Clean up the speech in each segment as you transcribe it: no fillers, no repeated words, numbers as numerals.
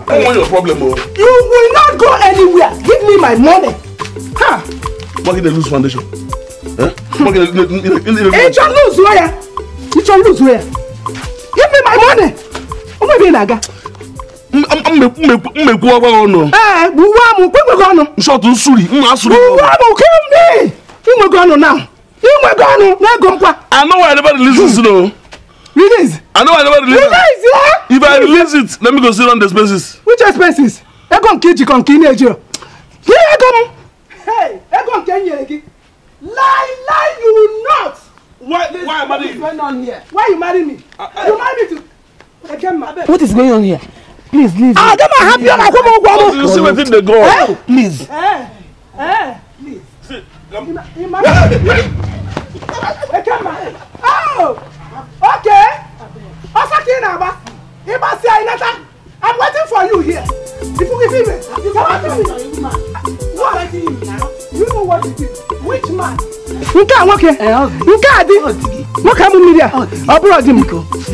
What's your problem, oh? You will not go anywhere. Give me my money. Huh? What can lose foundation? Huh? It's your lose where? It's your lose where? Give me my money. I'm going to be I know why nobody listens to know. Release. I know why nobody listens. Release, yeah? If I release it, let me go sit on the expenses. Which expenses? I come kill you, come kill you. Hey, I come kill you. Lie, you will not. Why am I What is going on here? Why you marry me? You marry me to... What is going on here? Please leave. Ah, come on, happy. You see within the go. Please. Please. See, oh, okay. I'm waiting for you here. If you give me, what? You know what it is? Which man?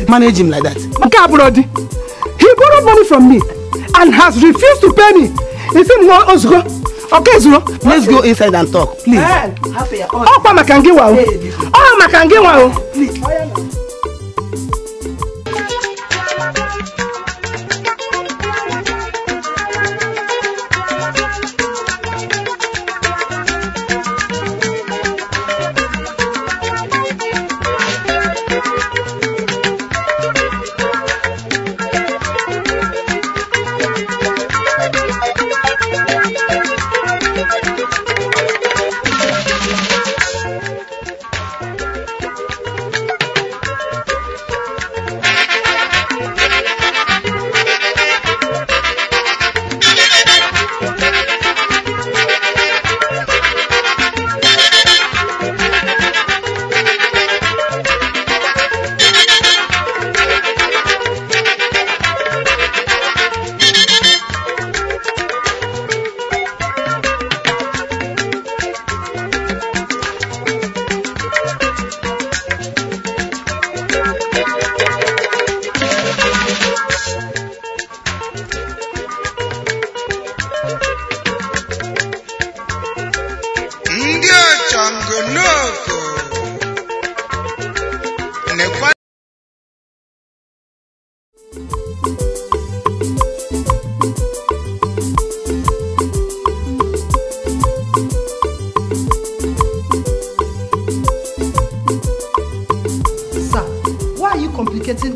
Manage him like that. He borrowed money from me and has refused to pay me. He said, okay, Zuro. Let's go inside and talk, please. Please.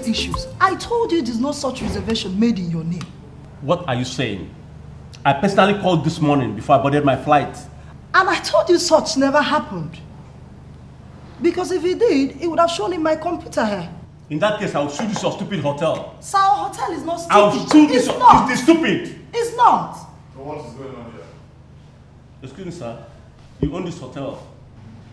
Issues. I told you there's no such reservation made in your name. What are you saying? I personally called this morning before I boarded my flight. And I told you such never happened. Because if it did, it would have shown in my computer here. In that case, I will sue this your stupid hotel. Sir, our hotel is not stupid. I will sue this. It's stupid. It's not. So what is going on here? Excuse me, sir. You own this hotel.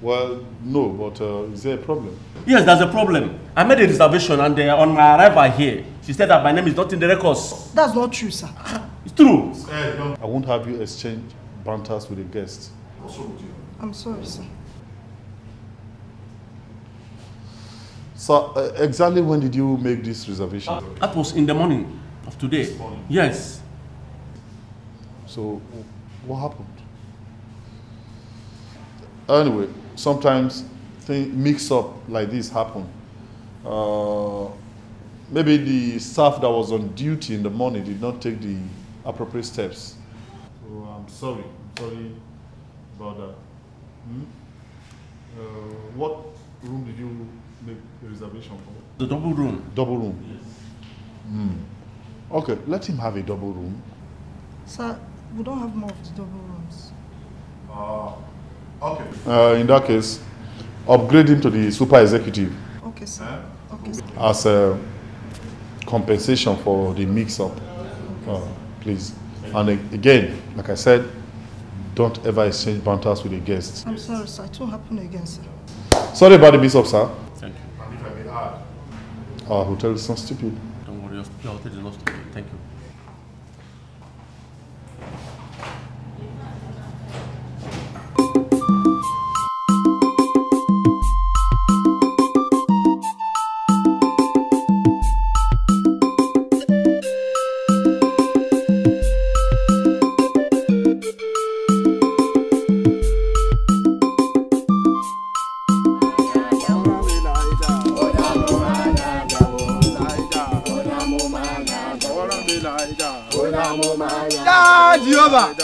Well, no, but is there a problem? Yes, there's a problem. I made a reservation and on my arrival here, she said that my name is not in the records. That's not true, sir. It's true. I won't have you exchange banters with a guest. What's wrong with you? I'm sorry, sir. So, exactly when did you make this reservation? That was in the morning of today. This morning? Yes. So, what happened? Anyway, sometimes mix-up like this happen. Maybe the staff that was on duty in the morning did not take the appropriate steps. So I'm sorry about that. What room did you make a reservation for? The double room. Double room? Yes. Okay, let him have a double room. Sir, we don't have more of the double rooms. Okay. In that case, upgrade him to the super executive. Okay, sir. Okay, sir. As a compensation for the mix-up, please. And again, like I said, don't ever exchange banters with a guest. I'm sorry, sir. It won't happen again, sir. Sorry about the mix-up, sir. Thank you. And if I may add, our hotel is not stupid. Don't worry, your hotel is not stupid. Thank you. Jehovah.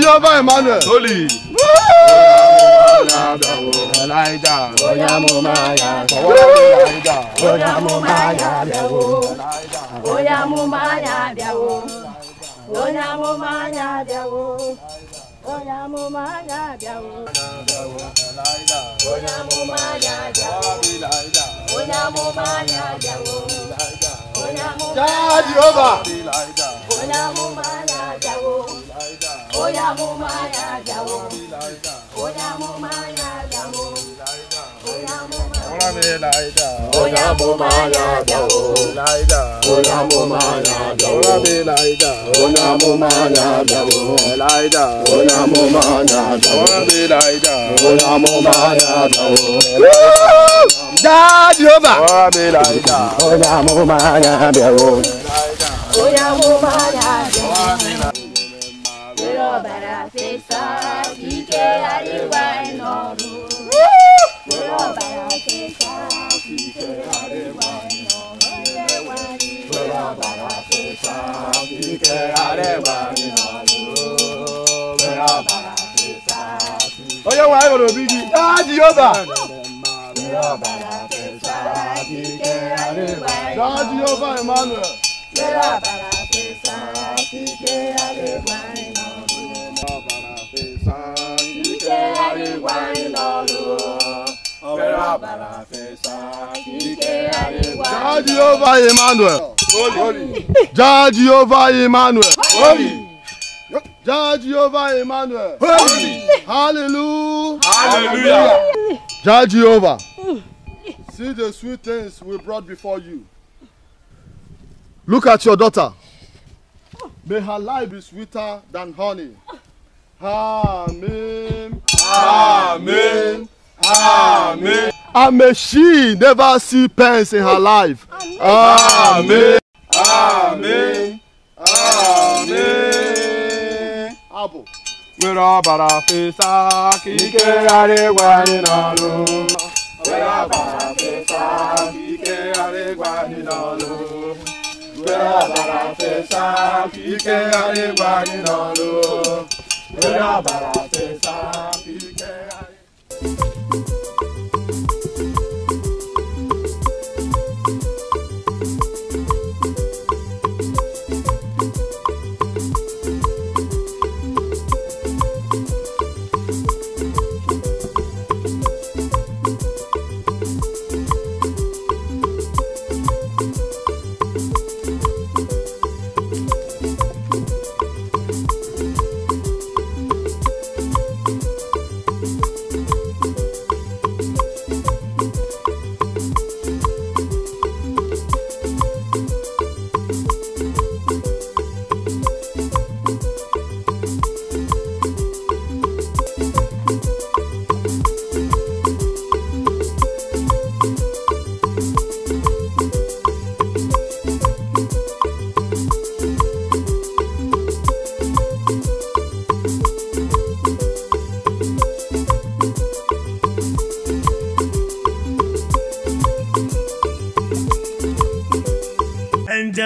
Jehovah Emmanuel. Holy. Jehovah Emmanuel. Jehovah Emmanuel. Holy. Jehovah Emmanuel. Holy. Jehovah Emmanuel. Holy. Hallelujah. Hallelujah. Jehovah. See the sweet things we brought before you. Look at your daughter. May her life be sweeter than honey. Amen. Amen. Amen. And may she never see pains in her life. Amen. Amen. Amen. Abo. We're bara fesa kike are gwani nalu. We're bara fesa kike are gwani nalu. We're bara fesa kike are gwani nalu. We're bara fesa kike are.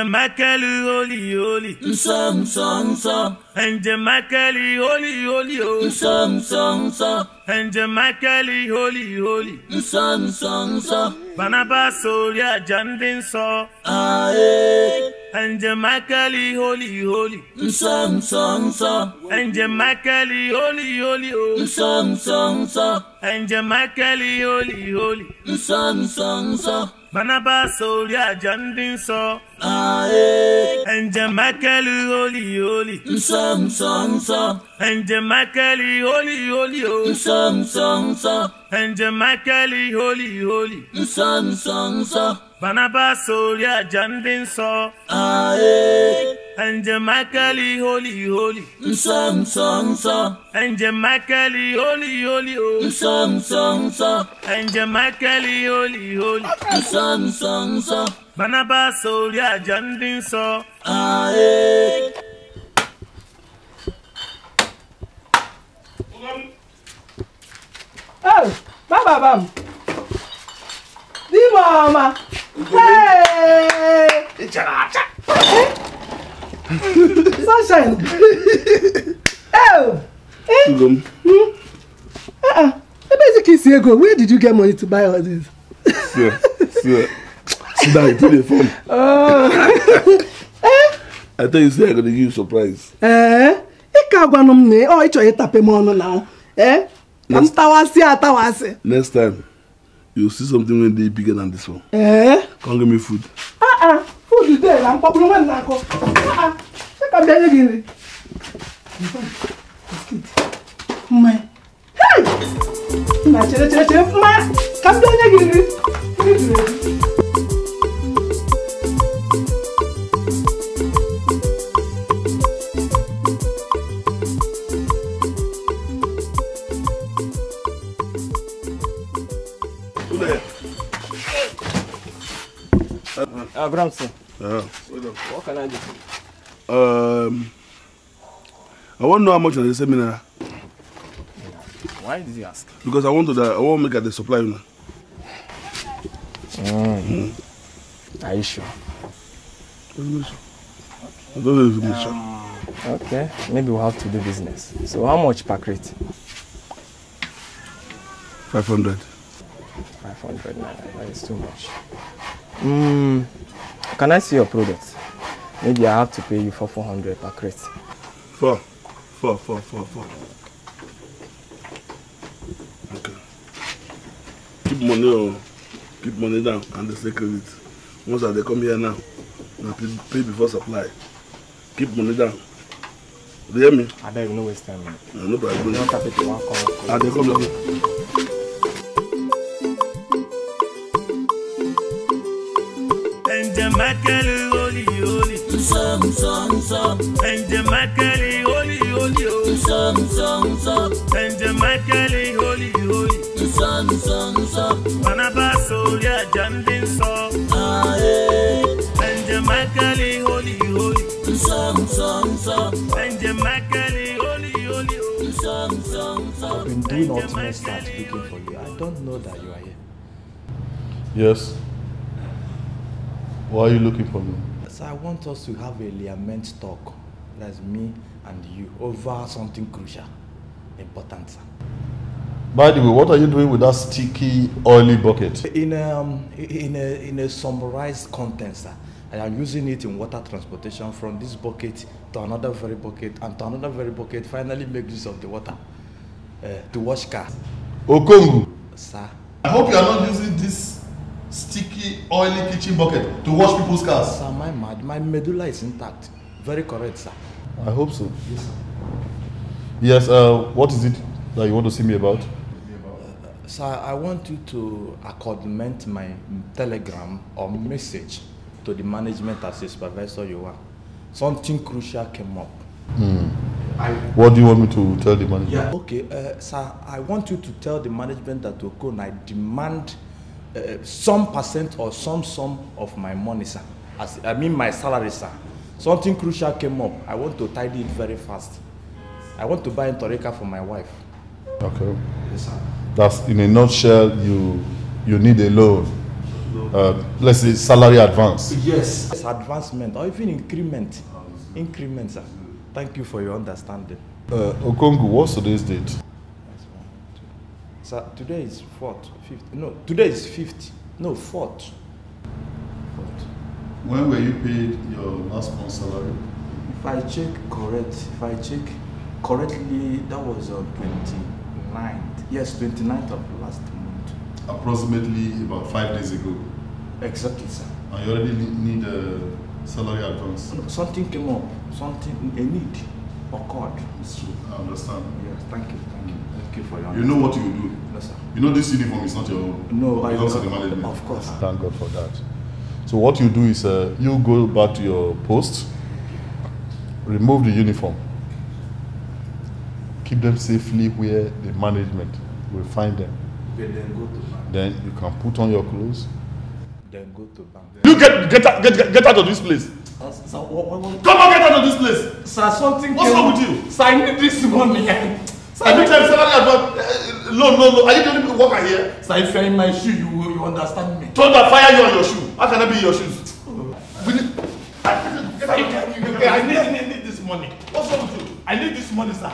Makali holy holy song song song and Makali holy holy song song song and Makali holy holy song song song Barnabas Soria Jandin so aye and Makali holy holy song song song and Makali holy holy song song song and Makali holy holy song song song Barnabas Soria Jandin so aye and Makali holy holy song song song and Makali holy holy song song song and Makali holy holy song song song Barnabas Soria Jandin so aye and Makali holy holy song song song and Makali holy holy song song song and Makali holy holy song song song Barnabas Soria Jandin so aye Baba. Di mama. Hey! Sunshine. Oh. Where did you get money to buy all this? Sir. Sit down, it's the phone. I thought you said I'm going to give you a surprise. Oh, it's your tape mono now. Next time, you'll see something when they're bigger than this one. Come give me food. Food is there. I'm popular one now. Come there again. Hey! Ma, come there again. Bramson. What can I do? I want to know how much on the seminar. Why did you ask? Because I want to make at the supply. Are you sure? I don't know if you're sure. Okay, maybe we'll have to do business. So how much per crate? 500. 500 naira, that is too much. Can I see your products? Maybe I have to pay you for 400 per crate. Four. Okay. Keep money down and the secret. Once they come here now pay before supply. Keep money down. Do you hear me? I don't even know waste time. No problem. Don't tap it to one call. And they come here. Makele oli oli, Enje makele oli oli, Enje makele oli oli, Manaba soya jandin so, Enje makele oli oli, Enje makele oli oli. I've been doing ultimate start looking for you. I don't know that you are here. Yes. Why are you looking for me? So I want us to have a liament talk. That's me and you over something crucial, important, sir. By the way, what are you doing with that sticky, oily bucket? In a summarized content, sir. I am using it in water transportation from this bucket to another very bucket and to another very bucket. Finally, make use of the water to wash cars. Okongu, sir. I hope you are not using this sticky, oily kitchen bucket to wash people's cars. Sir, my medulla is intact. Very correct, sir. I hope so. Yes, sir. Yes, what is it that you want to see me about? Sir, I want you to accompaniment my telegram or message to the management as a supervisor you are. Something crucial came up. What do you want me to tell the manager? Yeah, okay, sir, I want you to tell the management that Okon, I demand some percent or some sum of my money, sir. My salary, sir. Something crucial came up. I want to tidy it very fast. I want to buy a Toreka for my wife. Okay. Yes, sir. That's in a nutshell. You need a loan. Let's say salary advance. Yes. It's advancement or even increment. Increment, sir. Thank you for your understanding. Okongu, what's today's date? Sir, today is 4th, 5th. No, today is 5th. No, 4th. When were you paid your last month's salary? If I check correctly, that was on 29th. Yes, 29th of last month. Approximately about 5 days ago. Exactly, sir. And you already need a salary advance? No, something came up. A need occurred. It's true. I understand. Yes, thank you. Thank you for your You know what you will do? No, sir. You know this uniform is not your own. No, it belongs to the management. Of course. Thank God for that. So what you do is you go back to your post, remove the uniform, keep them safely where the management will find them. Then go to bank. Then you can put on your clothes. Then go to bank. You get out of this place. Sir, what? Come on, get out of this place. Sir, something. What's wrong with you? Sir, I need this money. Sir, I need salary advance. No. Are you telling me to walk here? Sir, if you're in my shoe, you understand me. Thunder fire you on your shoe. How can I be in your shoes? I need this money. What's wrong with you? I need this money, sir.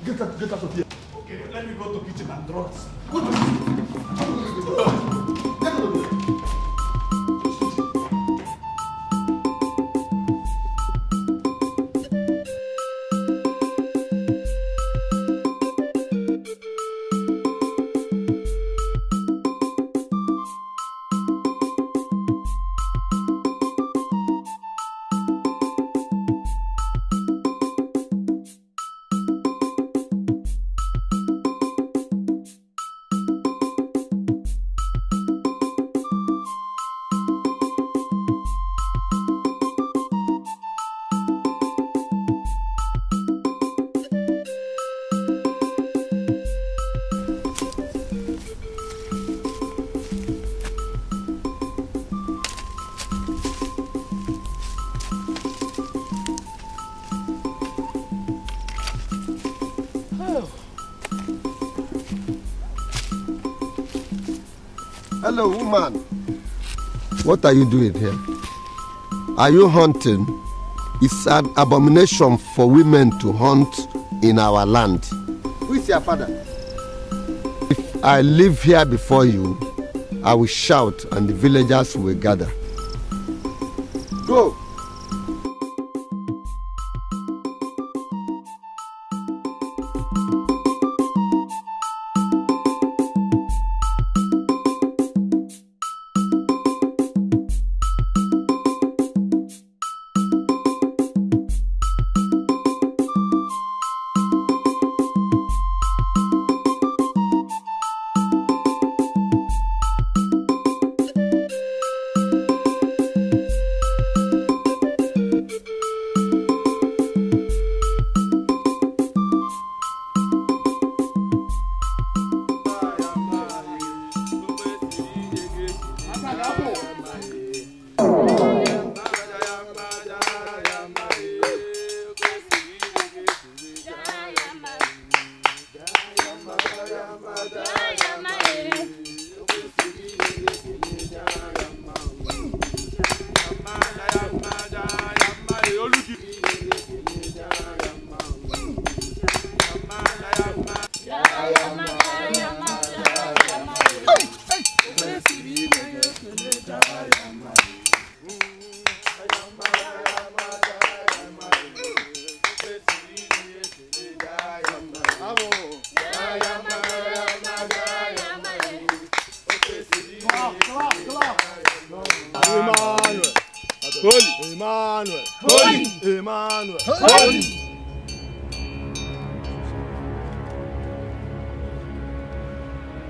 Get out of here. Okay, let me go to kitchen and drugs. Get out of here. Hello, woman. What are you doing here? Are you hunting? It's an abomination for women to hunt in our land. Who is your father? If I live here before you, I will shout and the villagers will gather. Go.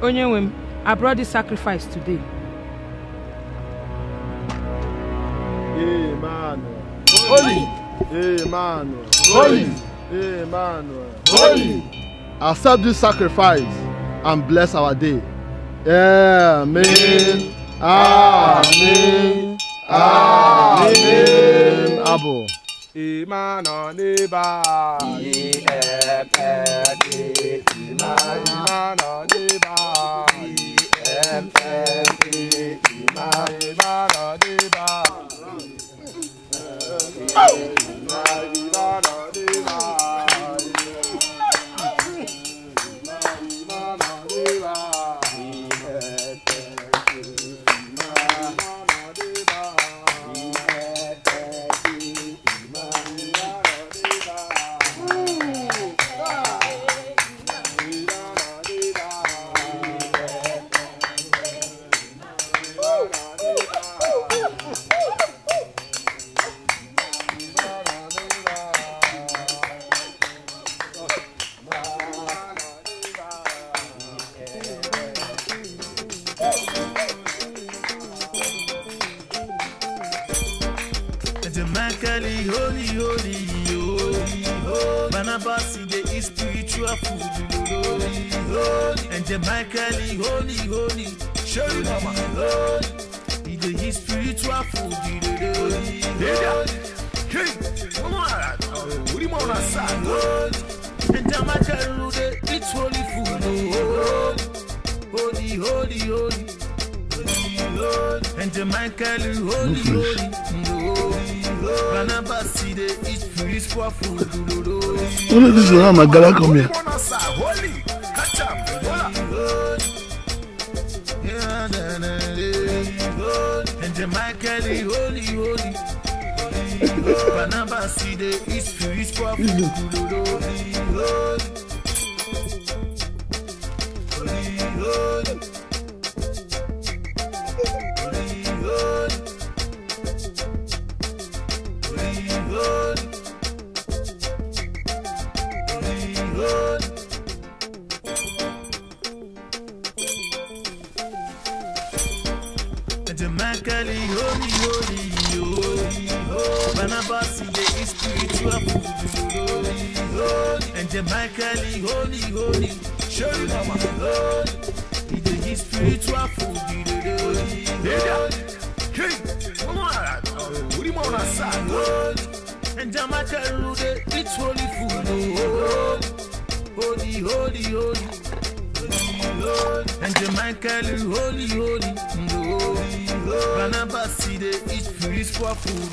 Onyenwem, I brought this sacrifice today. Emmanuel. Holy. Emmanuel. Holy. Emmanuel. Holy. Accept this sacrifice and bless our day. Amen. Amen. Amen. Abo. Emmanuel neba. Emmanuel neba. It's holy food. holy, holy. And Jamaica, holy, holy. Barnabas, see the eat food for food. Only this one, my girl, come here. Holy, catch up. And Jamaica, holy, holy. Barnabas, see the eat food for food. Barnabas in the spiritual food, and Jamaica, holy, holy. Show you mama, in the spiritual food, and Jamaica, it's holy food, holy, holy, holy. And Jamaica, holy, holy. Barnabas see the eat spiritual food.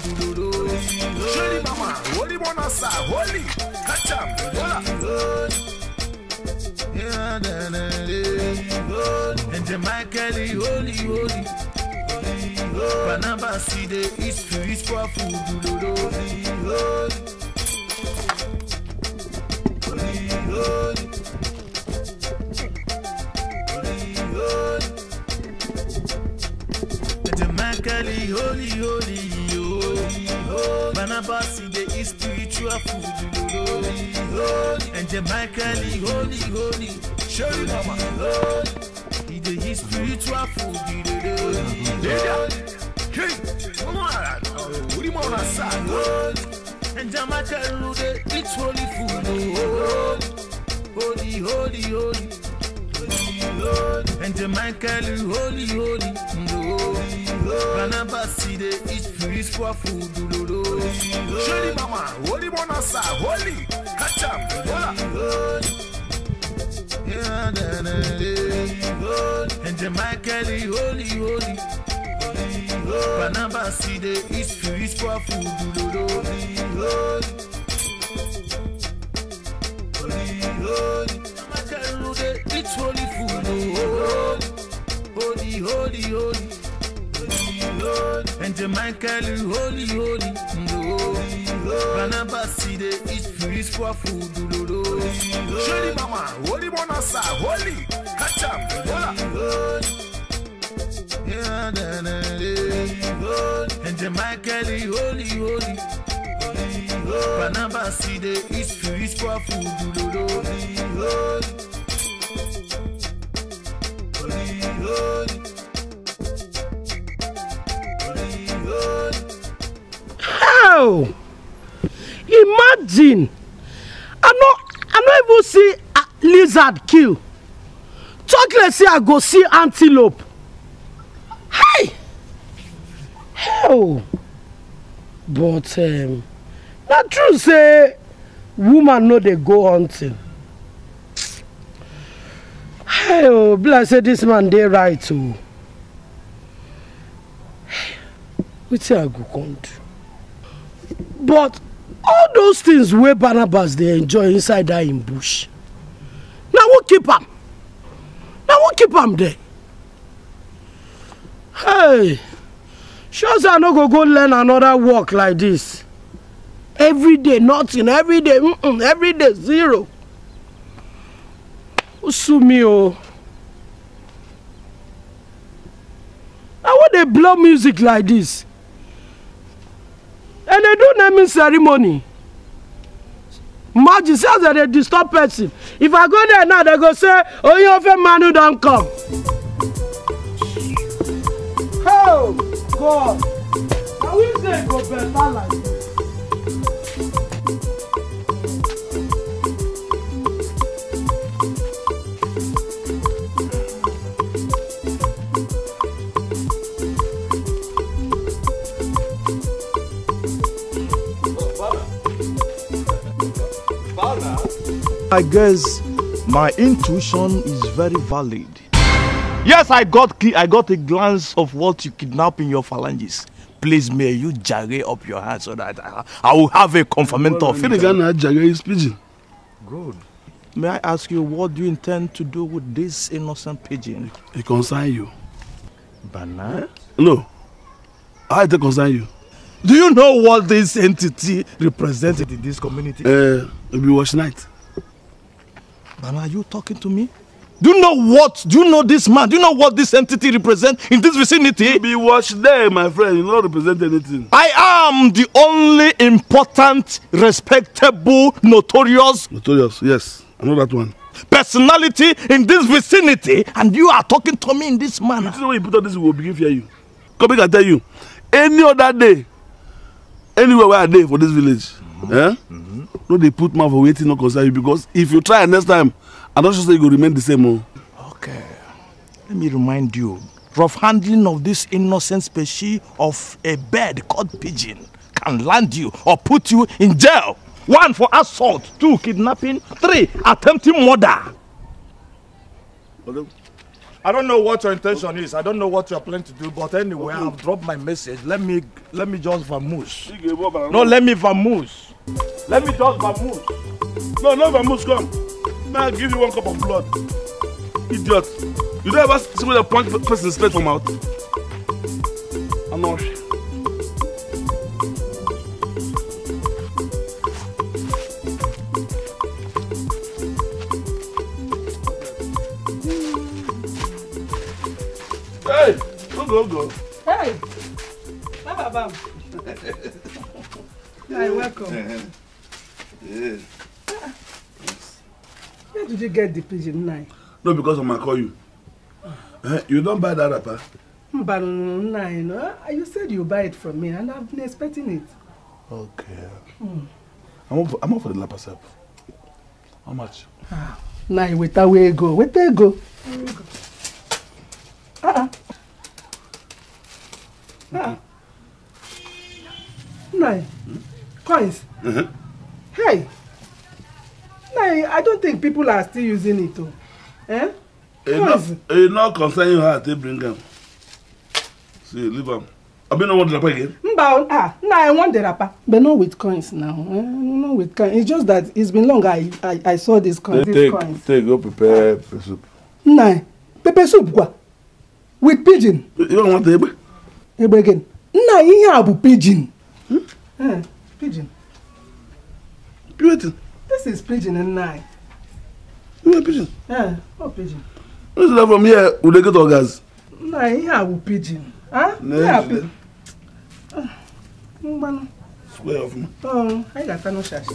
Surely mama, holy monasa, holy, catch up, and Jamaica, holy, holy. Barnabas see the eat spiritual food. Holy, holy, oh. Barnabas in the spiritual food, and Jamaica, holy, holy. Show you mama, in the spiritual food, and Jamaica, it's holy food, holy, holy, holy. And Jamaica, holy, holy. Barnabas see the eat spiritual food. Surely mama, holy monasa, holy, catch up, and Jamaica, holy, holy. Barnabas see the eat spiritual food. It's holy food, holy, holy, holy. And Jamaica, holy, holy. Barnabas see the eat spiritual food. Surely mama, holy monasa, holy, catch up, and Jamaica, holy, holy. Barnabas see the eat spiritual food. How? Imagine! I no even see a lizard kill. Talk let's say I go see antelope. Hey! Hell! But not true say woman know they go hunting. Hey, bless say this man they right too. Which I go come do? But all those things where Barnabas they enjoy inside that in bush. Now who keep them? Now who keep them there? Hey, sure I no go learn another work like this. Every day nothing, every day, every day zero. Sue me oh. Now what they blow music like this? And they do naming ceremony. Imagine says that they disturb person. If I go there now, they go say, oh, you have a man who don't come. Oh, God. Now we say go better like this. I guess my intuition is very valid. Yes, I got a glance of what you kidnap in your phalanges. Please, may you jagger up your hand so that I will have a confirmation of it. Jagger is pigeon. Good. May I ask you, what do you intend to do with this innocent pigeon? It concerns you. Banana? No. I take concern you. Do you know what this entity represented in this community? It'll be wash night. Bana, are you talking to me? Do you know this man? Do you know what this entity represents in this vicinity? You'll be wash there, my friend. You don't represent anything. I am the only important, respectable, notorious, yes. I know that one. Personality in this vicinity, and you are talking to me in this manner. You know when you put on this, we will begin to fear you. Come back and tell you. Any other day, anywhere where I day for this village, no, they put mouth for waiting, no concern you, because if you try next time, I'm not sure you will remain the same. Okay. Let me remind you, rough handling of this innocent species of a bird called pigeon can land you or put you in jail. 1 for assault, 2 kidnapping, 3 attempting murder. I don't know what your intention is. I don't know what you're planning to do, but anyway, I've dropped my message. Let me just vamoose. No, let me vamoose. Let me just vamoose. No, no vamoose, come. Now I'll give you 1 cup of blood. Idiot. You don't ever see where the punch person straight from out. I'm not sure. Hey, go. Hey, Bam. Hi, welcome. Yeah. Where did you get the pigeon now? No, because I call you. You don't buy that wrapper? But no, you said you buy it from me, and I've been expecting it. Okay. I'm up for the lap myself. How much? Now, wait a way go. Nai, coins. Hey, Nai, I don't think people are still using it. Eh? It's not concerning how they bring them. See, leave them. I don't want the rapper again. I want the rapper, but not with coins now. Not with coins. It's just that it's been long. I saw this coins. Go prepare pepper soup. Nai, pepper soup quoi? With pigeon. You don't want the ebe? Ebe again. Nai, you have pigeon. Pigeon. This is pigeon and Nai. You want pigeon? Oh, pigeon. What's that from here? Will they get all gas? Nai, you have pigeon. No. Swear off me. Oh, I got no shash.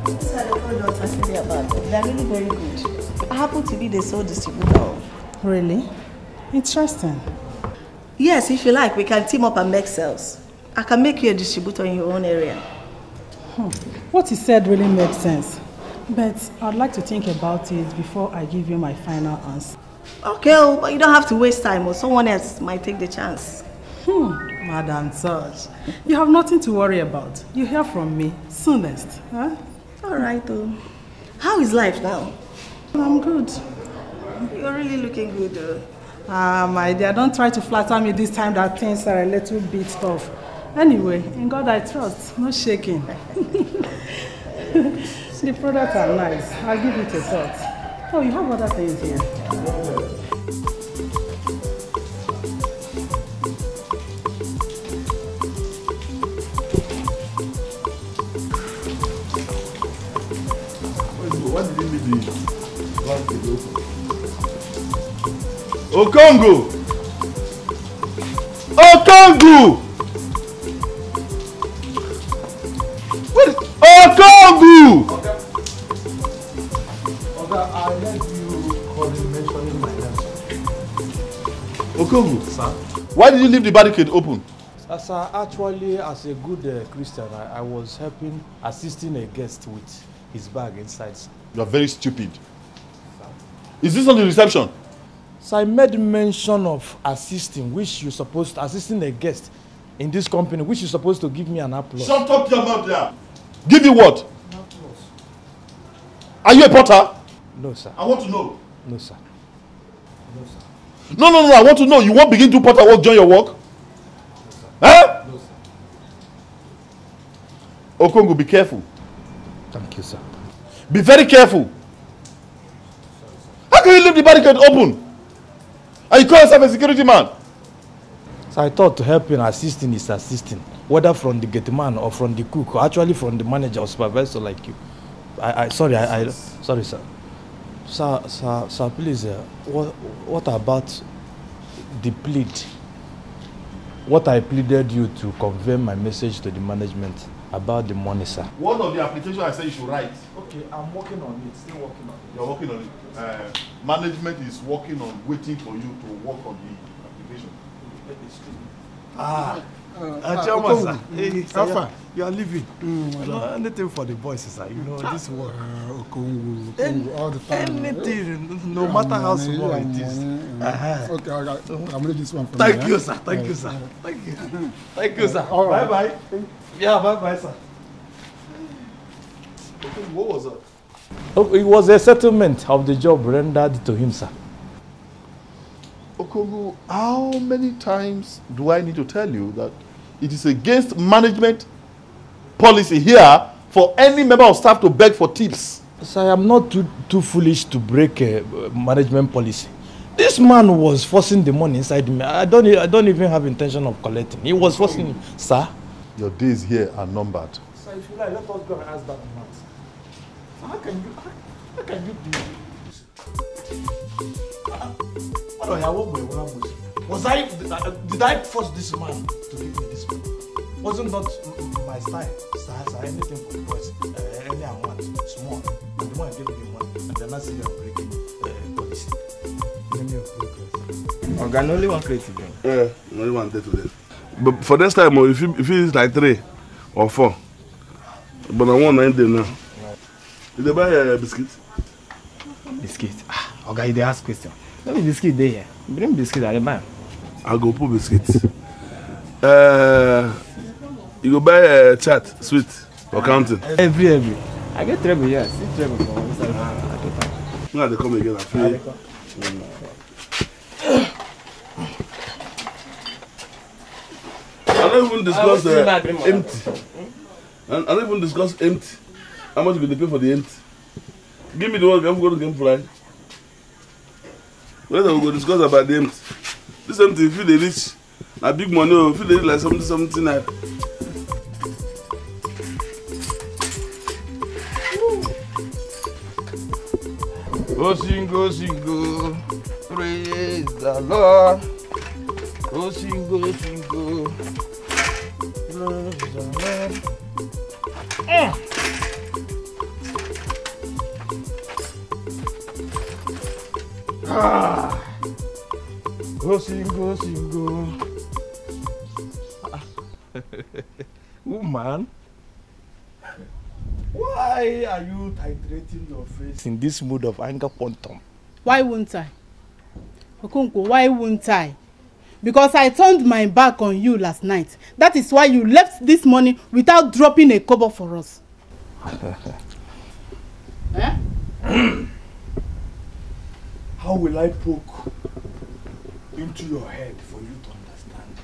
These are the products I tell you about. They're really very good. I happen to be the sole distributor. Really? Interesting. Yes, if you like, we can team up and make sales. I can make you a distributor in your own area. What you said really makes sense. But I'd like to think about it before I give you my final answer. Okay, but you don't have to waste time, or someone else might take the chance. Madam Sarge, you have nothing to worry about. You hear from me soonest. Huh? All right, though. How is life now? I'm good. You're really looking good, though. My dear, don't try to flatter me this time that things are a little bit tough. Anyway, in God I trust, no shaking. The products are nice. I'll give it a thought. Oh, you have other things here. What did you do? Okongo! Okongo! Okongo! I heard you calling mentioning my name. Okongo, sir. Why did you leave the barricade open? Sir, actually, as a good Christian, I was assisting a guest with his bag inside. You are very stupid. Is this on the reception? So I made mention of assisting a guest in this company, which you're supposed to give me an applause. Shut up your mouth there. Give you what? Are you a porter? No, sir. I want to know. No, sir. No, sir. No, I want to know. You won't begin to porter work, join your work? Huh? No, sir. Okongo, be careful. Thank you, sir. Be very careful. How can you leave the barricade open? And you call yourself a security man? So I thought to help in assisting is assisting, whether from the gate man or from the cook, or actually from the manager or supervisor like you. Sorry, sir. Sir, please, what about the plead? What I pleaded you to convey my message to the management about the money, sir. One of the applications I said you should write. Okay, I'm working on it, still working on it. You're working on it. Management is working on waiting for you to work on the application. Chairman, sir. Hey, sir, you are leaving. Anything for the boys, sir. You know, this work. All the time. Anything, no matter how small it is. Okay, I'm ready this one for Thank you, sir. Thank you, sir. Thank you. Thank you, sir. Bye-bye. Yeah, bye-bye, sir. Okay, what was that? Oh, it was a settlement of the job rendered to him, sir. Okongo, how many times do I need to tell you that it is against management policy here for any member of staff to beg for tips? Sir, I am not too foolish to break management policy. This man was forcing the money inside me. I don't even have intention of collecting. He was forcing me. Sir? Your days here are numbered. Sir, if you like, let us go and ask that man. How can you do this? Did I force this man to give me this money? Wasn't not my style, sir, anything for the boys, any amount, small. And the man gave me money, and they're not saying I'm breaking policy. Organ, only one creative. Yeah, only one day today. But for this time, if it is like 3 or 4, but I want 9 days now. Did they buy a biscuit? Biscuit? Okay, they ask question. Let me biscuit there here. Bring biscuit at the man. I'll go put biscuit. You go buy a chat, sweet, or counting? Every. I get treble, yes. See treble for one side. Now they come again. I feel. I don't even discuss empty. I don't even discuss empty. How much will they pay for the empty? Give me the one, I'm going to game fly. Later we go discuss about the empty. This empty, if they reach a big money, if they reach like something like Oh, singo, praise the Lord. Oh, singo, praise the Lord. Oh, singo. Woman, why are you titrating your face in this mood of anger quantum? Why won't I? Okonko, why won't I? Because I turned my back on you last night. That is why you left this morning without dropping a kobo for us. How will I poke into your head for you to understand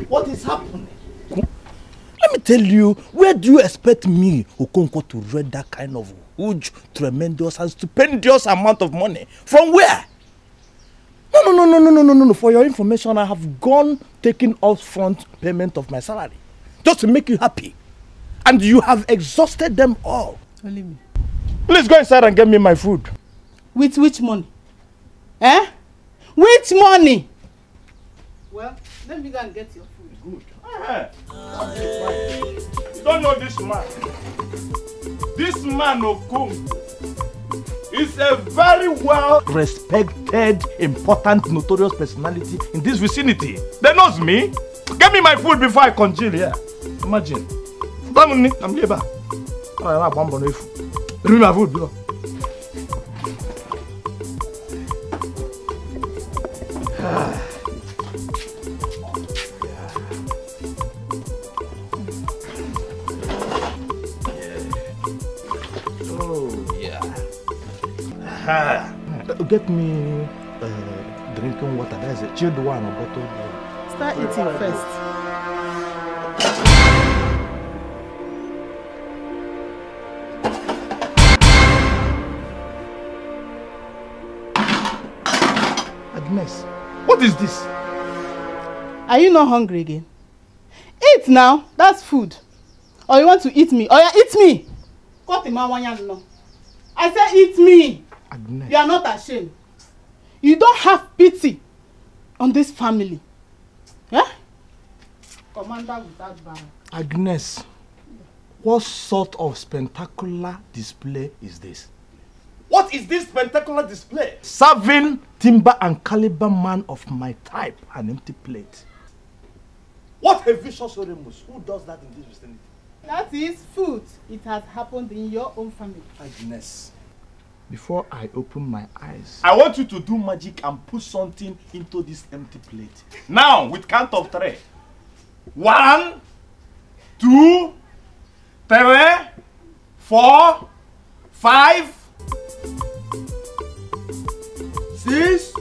what is happening? Let me tell you, where do you expect me, Okonko, to read that kind of huge, tremendous and stupendous amount of money? From where? No. For your information, I have gone taking upfront payment of my salary just to make you happy. And you have exhausted them all. Only me. Please go inside and get me my food. With which money? Which money? Well, let me go and get your food. Good. You don't know this man. This man, Okongo, is a very well respected, important, notorious personality in this vicinity. They knows me. Get me my food before I congeal here. Imagine. I'm here. Give me my food, bro. Get me drinking water. There's a chilled one or bottled one. Start eating first. Agnes, what is this? Are you not hungry again? Eat now. That's food. Or you want to eat me? Oh yeah, eat me. I said eat me. Agnes. You are not ashamed. You don't have pity on this family. Eh? Commander without barrel. Agnes, what sort of spectacular display is this? What is this spectacular display? Serving timber and caliber man of my type an empty plate. What a vicious Oremus. Who does that in this vicinity? That is food. It has happened in your own family. Agnes, before I open my eyes, I want you to do magic and put something into this empty plate. Now, with count of 3. 1, 2, 3, 4, 5, 6.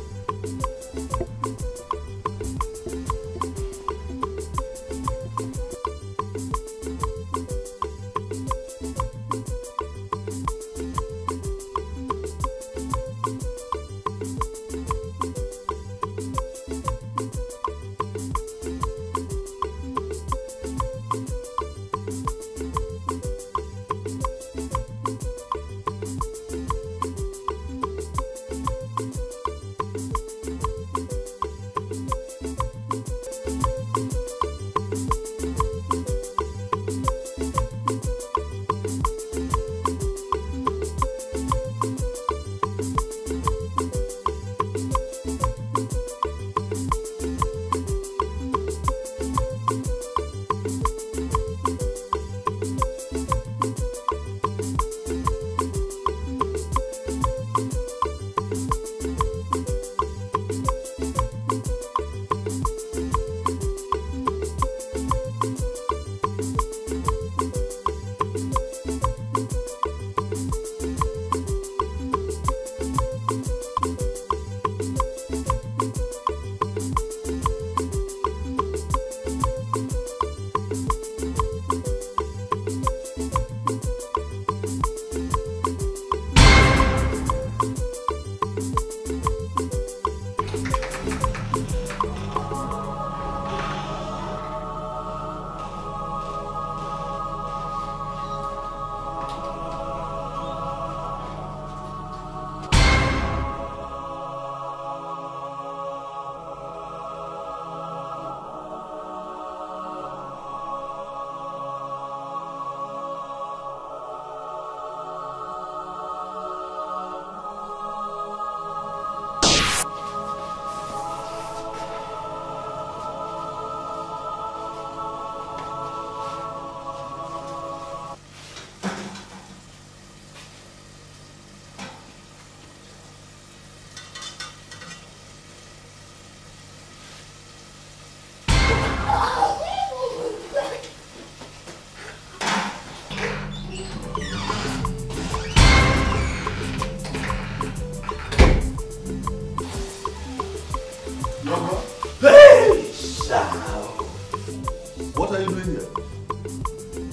What are you doing here?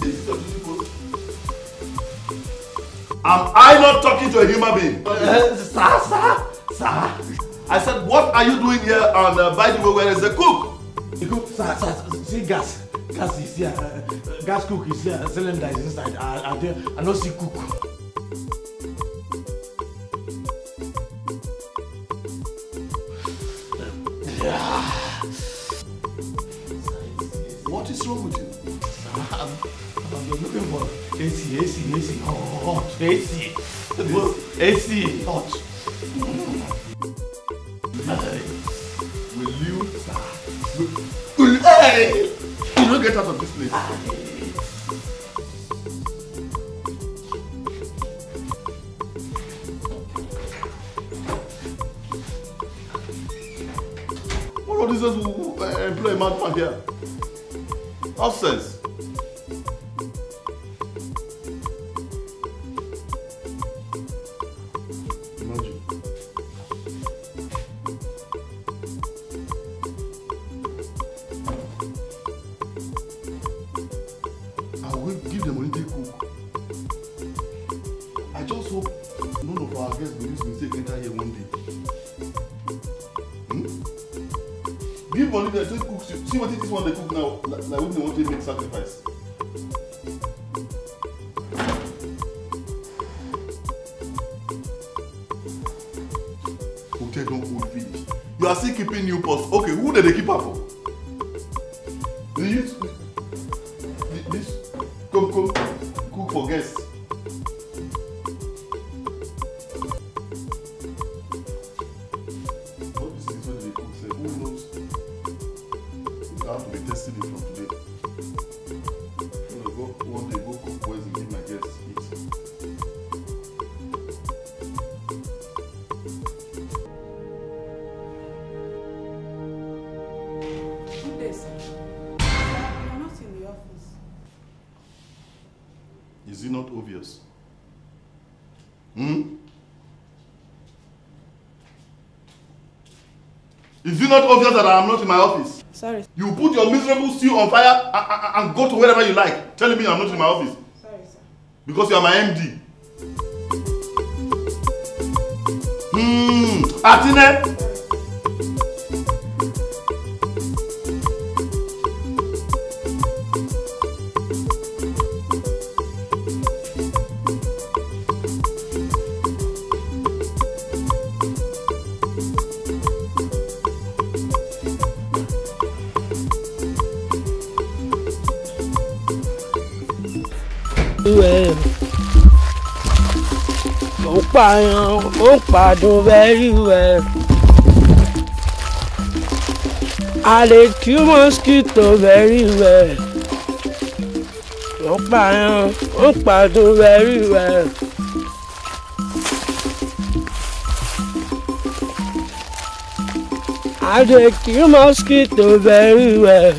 Is it a difficult? Am I not talking to a human being? Sir. I said, what are you doing here? And by the way, where is the cook? The cook, sir, see gas. Gas is here. Gas cook is here. Cylinder is inside. I don't see cook. What is wrong with you? I'm looking for AC, hot, AC, hot. Will you? Hey! You don't get out of this place. What are these who employ a madman here? Nonsense. Imagine. will give them money to cook. I just hope none of our guests will use mistake enter here one day. Give money to cook. See what it is when they cook now. Like when they want to make sacrifice. Hotel don't hold finish. You are still keeping new posts. Okay, who did they keep her for? This come cook for guests. What is this when they cook? Say, who knows? I have to be testing it from today. One day go cook boys and give my guests eat. Good day, sir. You are not in the office. Is it not obvious? Is it not obvious that I am not in my office? Sorry. You put your miserable stew on fire and go to wherever you like, telling me I'm not in my office. Sorry, sir. Because you are my MD. Atine! Well, ó pàdùn very well. I dey kill mosquito very well. Ó pàdùn very well. I dey kill mosquito very well.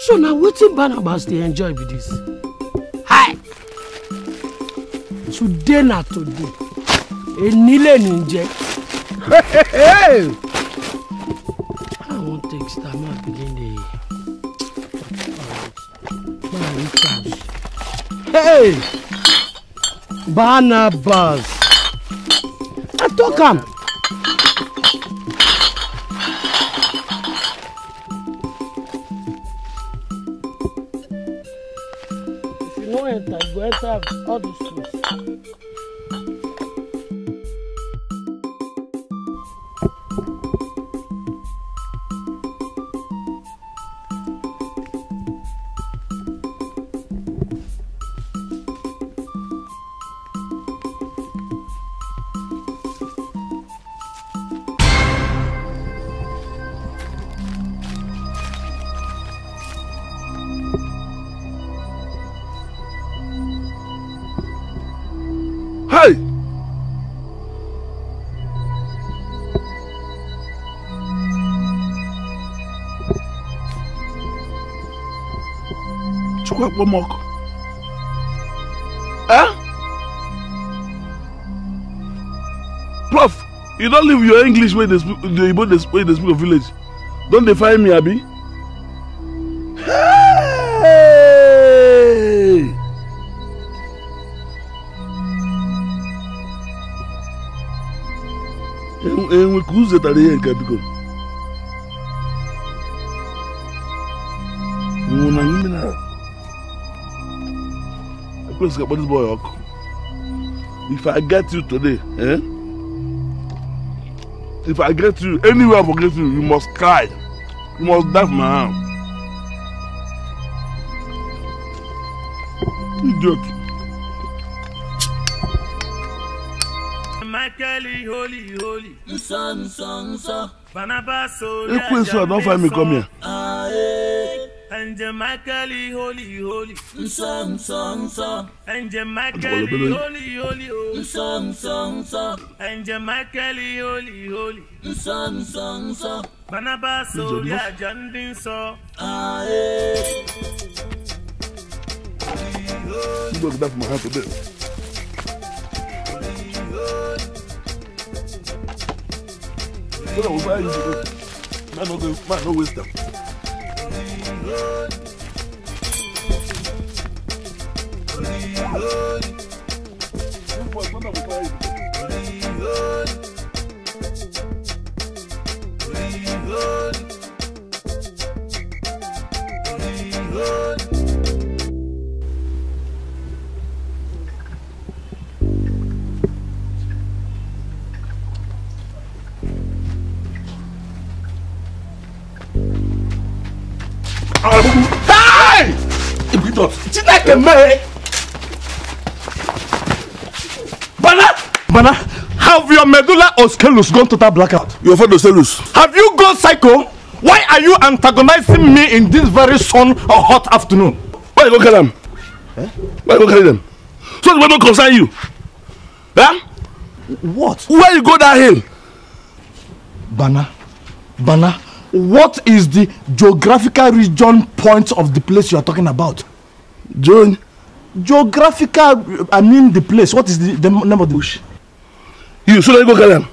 So now wetin Barnabas dey enjoy be this? Hi! Today na today. Enile ninje. Hey! I wan take star man begin dey. Man reach house. Hey! Barnabas. I talk am. No enter, you go enter all these things. Hey! Chukwakpomoko. Prof, you don't leave your English where they speak, the Igbo way they speak of village. Don't they find me, Abi? Hey! Enwe kuze tare yenka biko. Muna nyina. I couldn't get this boy up. If I get you today, if I get you anywhere I forget you, you must cry. You must die for my hand. Idiot. Holy, Barnabas, I don't find me come here. And Michael, holy, and Michael, holy, and Michael, holy, Barnabas, Jandin, so going to die for my hand today. We'll buy you today. Man, no waste them. Hey! Bana, have your medulla osculus gone total blackout? Your friend Ocelus. Have you gone psycho? Why are you antagonizing me in this very sun or hot afternoon? Why you go carry them? Eh? Why you go carry them? So they don't concern you. Huh? What? Where you go that hill? Bana, what is the geographical region point of the place you are talking about? John? Geographical, I mean the place. What is the name of the bush? You, so you go carry them?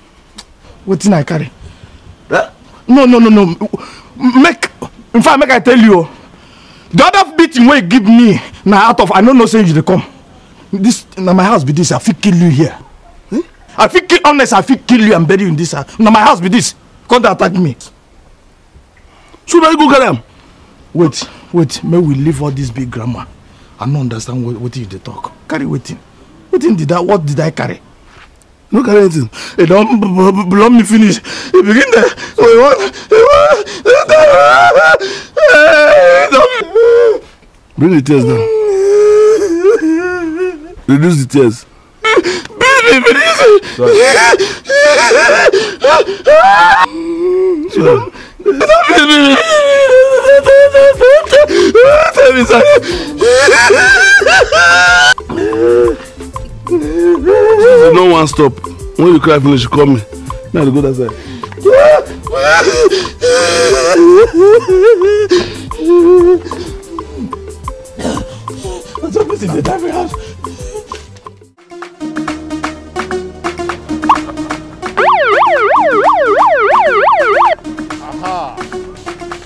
What thing I carry? No. In fact, make I tell you, the other beating where you give me, now out of, I don't know saying you to come. This, now my house be this, I fit kill you here. Hmm? I fit kill you and bury you in this house. Now my house be this, come to attack me. So now you go carry them? Wait, may we leave all this big grammar. I don't understand what you dey talk. Carry waiting. What did I carry? No carry anything. It don't blow me finish. You begin there. Bring the tears down. Reduce the tears. No one stop. When you cry finish, you call me. Now you go that side. What's up in the diary house? Aha.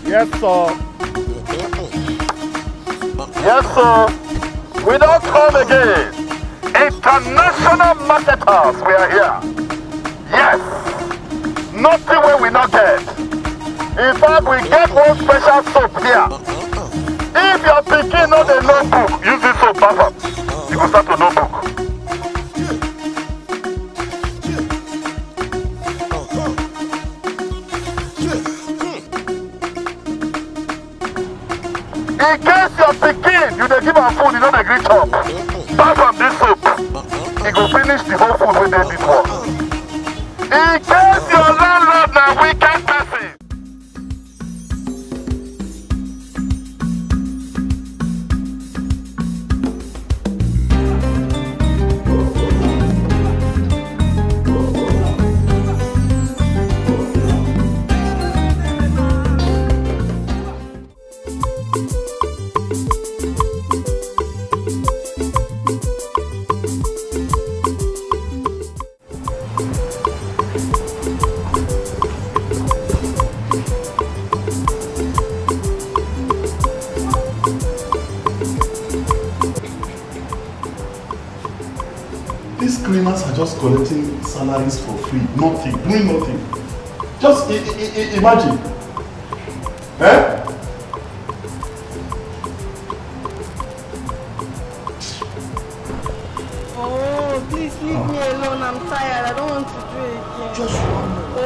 Yes, sir. Yes, sir. We don't come again. International marketers, we are here. Yes. Nothing where we not get. In fact, we get one special soap here. If your pikin not a notebook, use this soap, Papa. You can start a notebook. In case your pikin, you dey give am food, you don't agree chop. Pass from this soap. He go finish the whole food wey dey before. In case your landlord na wicked person. Cleaners are just collecting salaries for free, nothing, doing nothing. Just imagine. Eh? Oh, please leave me alone. I'm tired. I don't want to do it again. Just one more.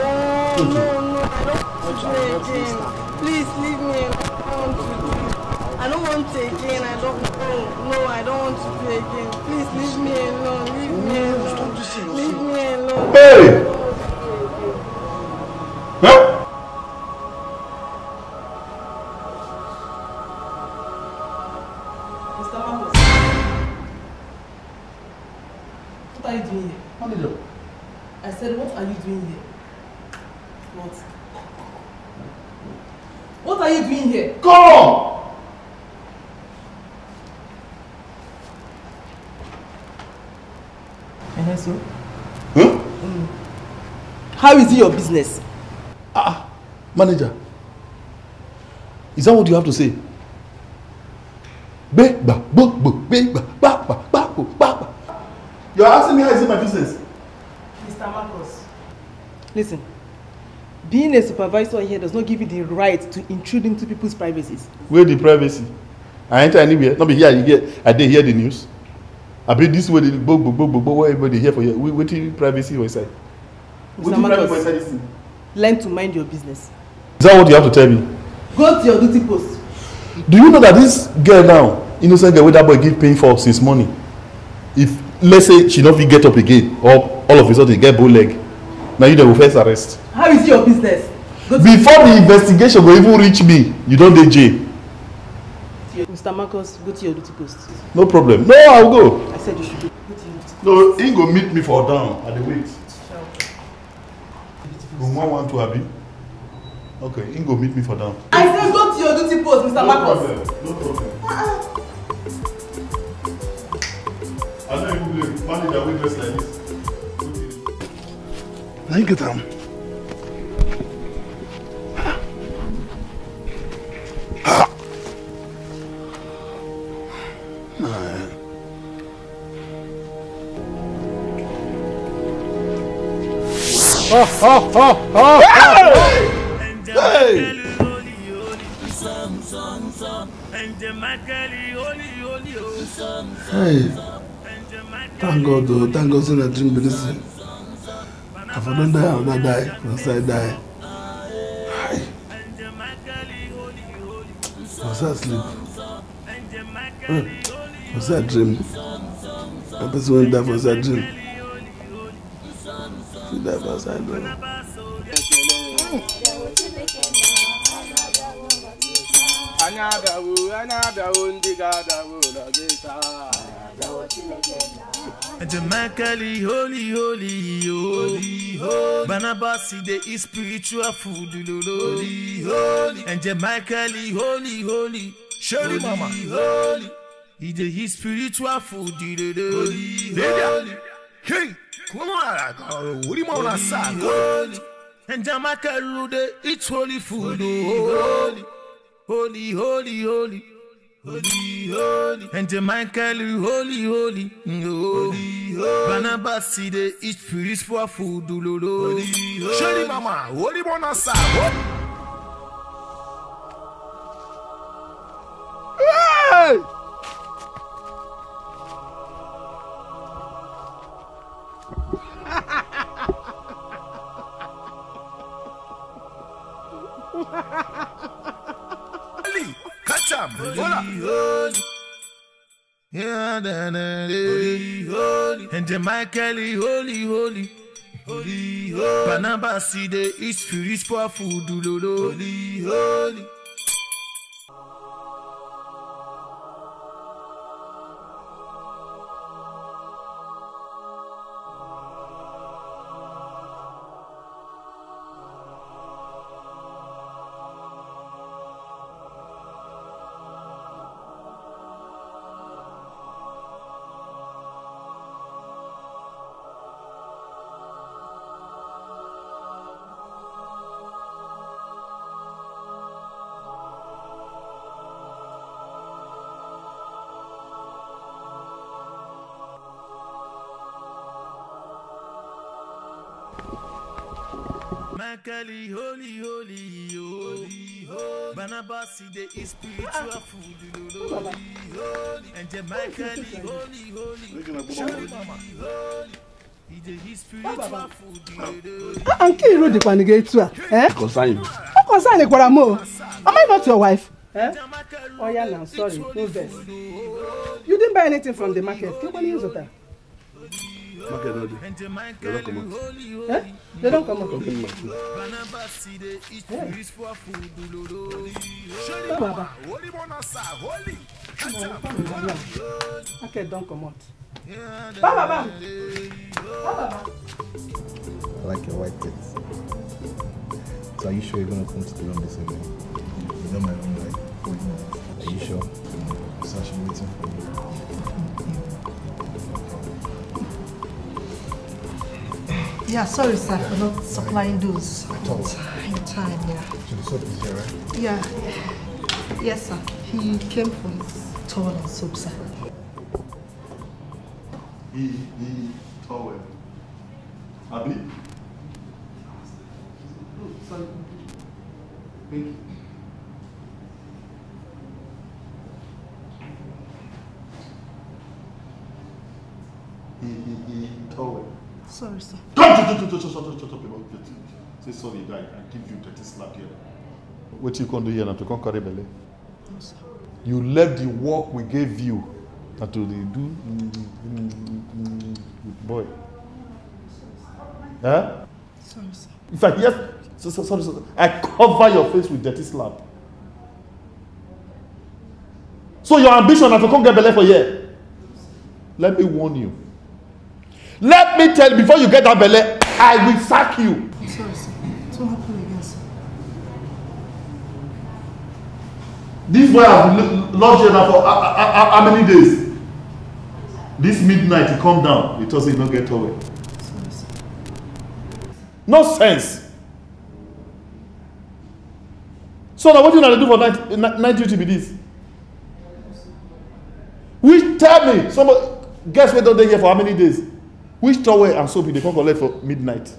Oh, no, I don't want to do it again. Please leave me alone. I don't want to again. I don't want to do it again. Please leave me alone. Leave me alone. Leave me alone. Hey! Huh? Mr. Marcos, what are you doing here? Manager. I said, what are you doing here? What are you doing here? Come! so? Huh? How is it your business? Manager, is that what you have to say? You are asking me how is it my business? Mr. Marcus, listen. Being a supervisor here does not give you the right to intrude into people's privacies. Where the privacy? I enter anywhere. Not be here. I did hear the news. I bring this way. The what everybody here for here. We waiting privacy inside. Mr. Marcus, learn to mind your business. Is that what you have to tell me? Go to your duty post. Do you know that this girl now, innocent girl, with that boy give paying for since morning? If let's say she not fit get up again, or all of a sudden get bow leg, now you dey first arrest. How is it your business? Before the investigation go even reach me, you don't dey jail. Mr. Marcus, go to your duty post. No problem. No, I'll go. I said you should go to your duty post. No, he go meet me for down at the wait. Room 112, Abi. Okay, he go meet me for down. I said go to your duty post, Mr. Marcus. No problem. I know you will manager will dress like this. Now you get down. Hey! Hey! Thank God though, thank God so that drink medicine. If I don't die, I will not die. Once I die. Hey! Was I asleep? Was I dream? A person won't die for that dream. She died for that dream. Jamakali, holy, holy, holy, holy. Banabasi, the spiritual food, holy, holy. And Jamakali, holy, holy, holy, mama, holy. He the spiritual food, holy, holy. Hey, come on, what do you want to say? Holy. And Jamakali, it's holy food, holy, holy, holy, holy. Holy, holy, and Jamaica, holy, holy, holy, Banabasi, the eat spiritual food, holy, holy, mama, holy, bonasa. Hey! Catch him! Hola! Yeah, holy, holy, and Jamaica, holy, holy, holy, Banabasi, the eat spiritual food, holy, holy. Makali, holy, holy, holy, holy. Banabasi, the spiritual food, holy, holy. And Jamaica, holy, holy, holy, holy. He the spiritual food, holy. And Kiri wrote the panigate to her. Eh? Concern you. How concern you, Kwaramo? Am I not your wife? Eh? Oh yeah, now sorry, no vex. You didn't buy anything from the market. Can you use it? Market ready. They don't come out. Eh? They don't come out. Okay, Baba. Okay, don't come out. Baba. I like your white tits. So are you sure you're gonna come to the room this evening? You know my room, right? Are you sure? So I should be waiting for you. Yeah, sorry, sir, for not supplying those in time, yeah. So the soap is here, right? Yeah. Yes, sir. He came for his towel and soap, sir. He towel. Abi? Sorry. Thank you. He towel. Sorry, sir. Shut up about it. Say sorry, guy. I give you 30 slap here. What you can do here now to conquer Bele? No, sir. You left the work we gave you and to do boy. Huh? Sorry, sir. In fact, yes. Sorry. I cover your face with dirty slap. So your ambition is to come get Bele for here. Let me warn you. Let me tell you, before you get that Bele, I will sack you. I'm sorry, sir. It won't happen again, sir. This boy has lodged here now for how many days? This midnight he come down, he tells you he don't get away. Sorry, sir. No sense. So now what you gonna do for night duty be this? Which tell me, somebody guess where don't they here for how many days? Which towel and soap they come collect for midnight?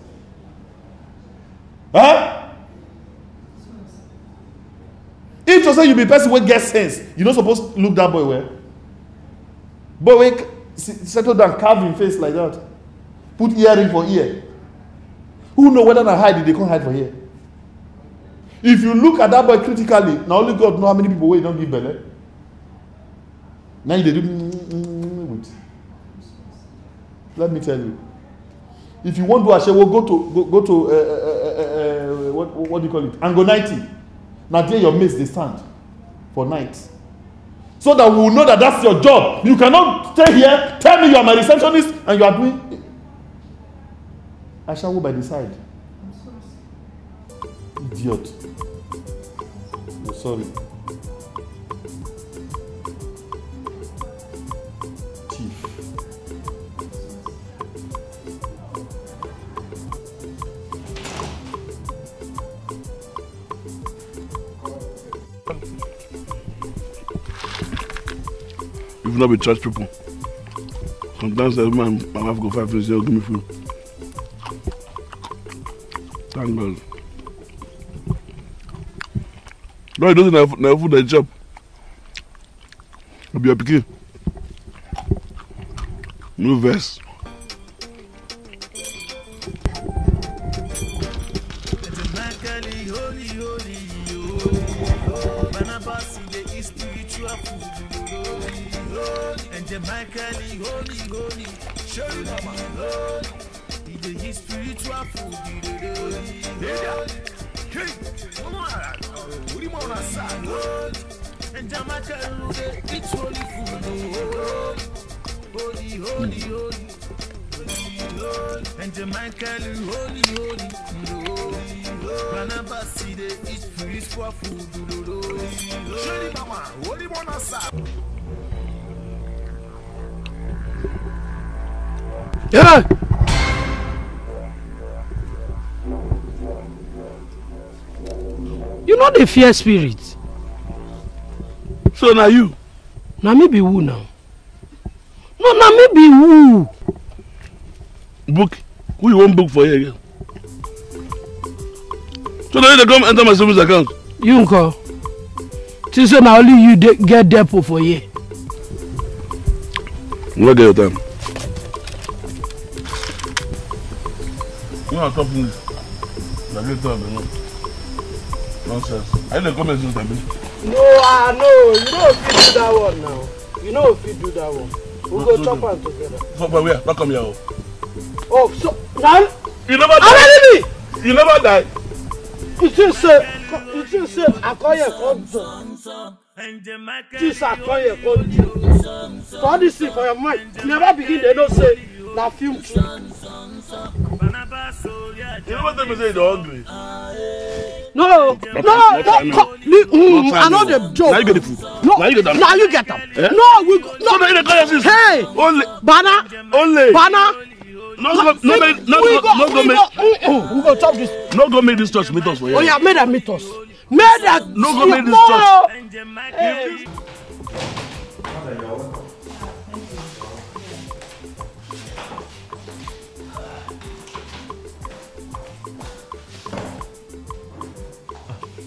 Huh? If you say you be person wey get sense, you not supposed to look that boy well. Boy wey settle down, carve him face like that. Put earring for ear. Who know whether na hide they can't hide for here? If you look at that boy critically, now only God know how many people wey don't give belle. Now they do with. Let me tell you. If you want to Ashewo, go to what do you call it? Ango 90. Now there your mates they stand for night. So that we will know that that's your job. You cannot stay here, tell me you are my receptionist and you are doing Ashewo by the side. Idiot. Oh, sorry. Thief. If not be church people, sometimes my wife go 5 minutes, they'll give me food. Thank God. No, it doesn't have food at chop. I'll be a pikin. No verse. Yeah. You know the fear spirit. So now you? Now me be who now? No, now me be who? Book? Who you want book for here again? So now you come enter my savings account? You uncle. Since now only you get depot for here. You don't get your time. You want to talk English? I get time, you know. Nonsense. I didn't come and do that. No, no, you don't fit do that one now. You know if you do that one. We'll go chop on together. So by where? Not come here. Oh, so now you never die. You never die. You just say I call you come. This I call you come. For all this thing for your mind, never begin they don't say na film true. You know what they say you're hungry? No, I know the joke. Now you get the food. No, now you get them. Now you get them. Eh? No, we go. No, so now you call your sister. Hey, only Bana, only Bana. We go chop this. No go make this church meet us for here. Oh yeah, make that meet us. Make that. No go make this church.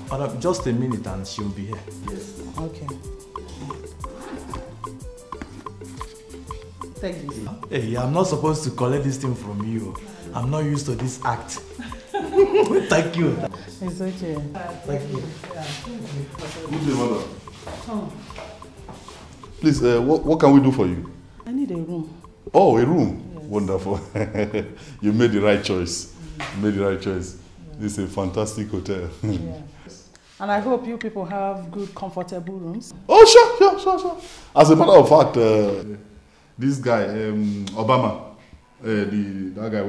Madam, just a minute and she'll be here. Yes. Okay. Take this. Hey, I'm not supposed to collect this thing from you. I'm not used to this act. Thank you. It's okay. Thank you. Good day, madam. Oh. Please, what can we do for you? I need a room. Oh, a room. Yes. Wonderful. You made the right choice. You made the right choice. This is a fantastic hotel. Yeah. And I hope you people have good, comfortable rooms. Oh, sure. As a matter of fact, this guy, Obama, that guy,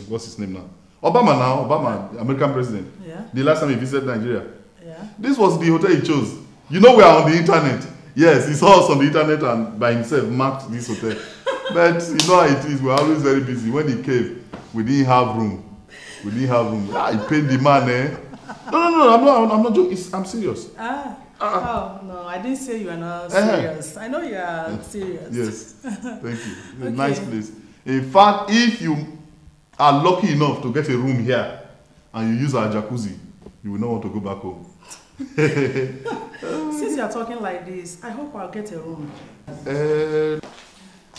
what's his name now? Obama, American president. Yeah. The last time he visited Nigeria. Yeah. This was the hotel he chose. You know we are on the internet. Yes, he saw us on the internet and by himself marked this hotel. But you know how it is, we're always very busy. When he came, we didn't have room. He paid the man, eh? No, I'm not joking. I'm serious. Oh, no, I didn't say you are not serious. I know you are serious. Yes, thank you. It's a Okay. nice place. In fact, if you are lucky enough to get a room here and you use our jacuzzi, you will not want to go back home. Since you are talking like this, I hope I'll get a room.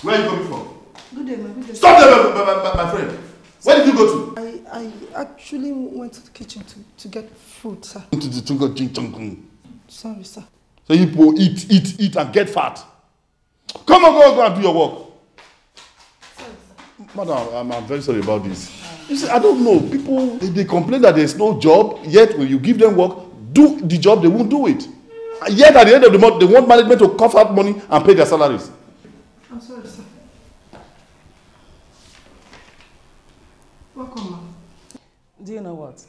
Where are you coming from? Good day, my good day. Stop there, my friend. Where did you go to? I actually went to the kitchen to get food, sir. Sorry, sir. So you go eat and get fat. Come on, go and do your work. Sorry, sir. Madam, I'm very sorry about this. You see, I don't know. People, they complain that there's no job, yet when you give them work, do the job, they won't do it. Yet at the end of the month, they want management to cough out money and pay their salaries. I'm sorry, sir. Welcome, ma'am. Do you know what?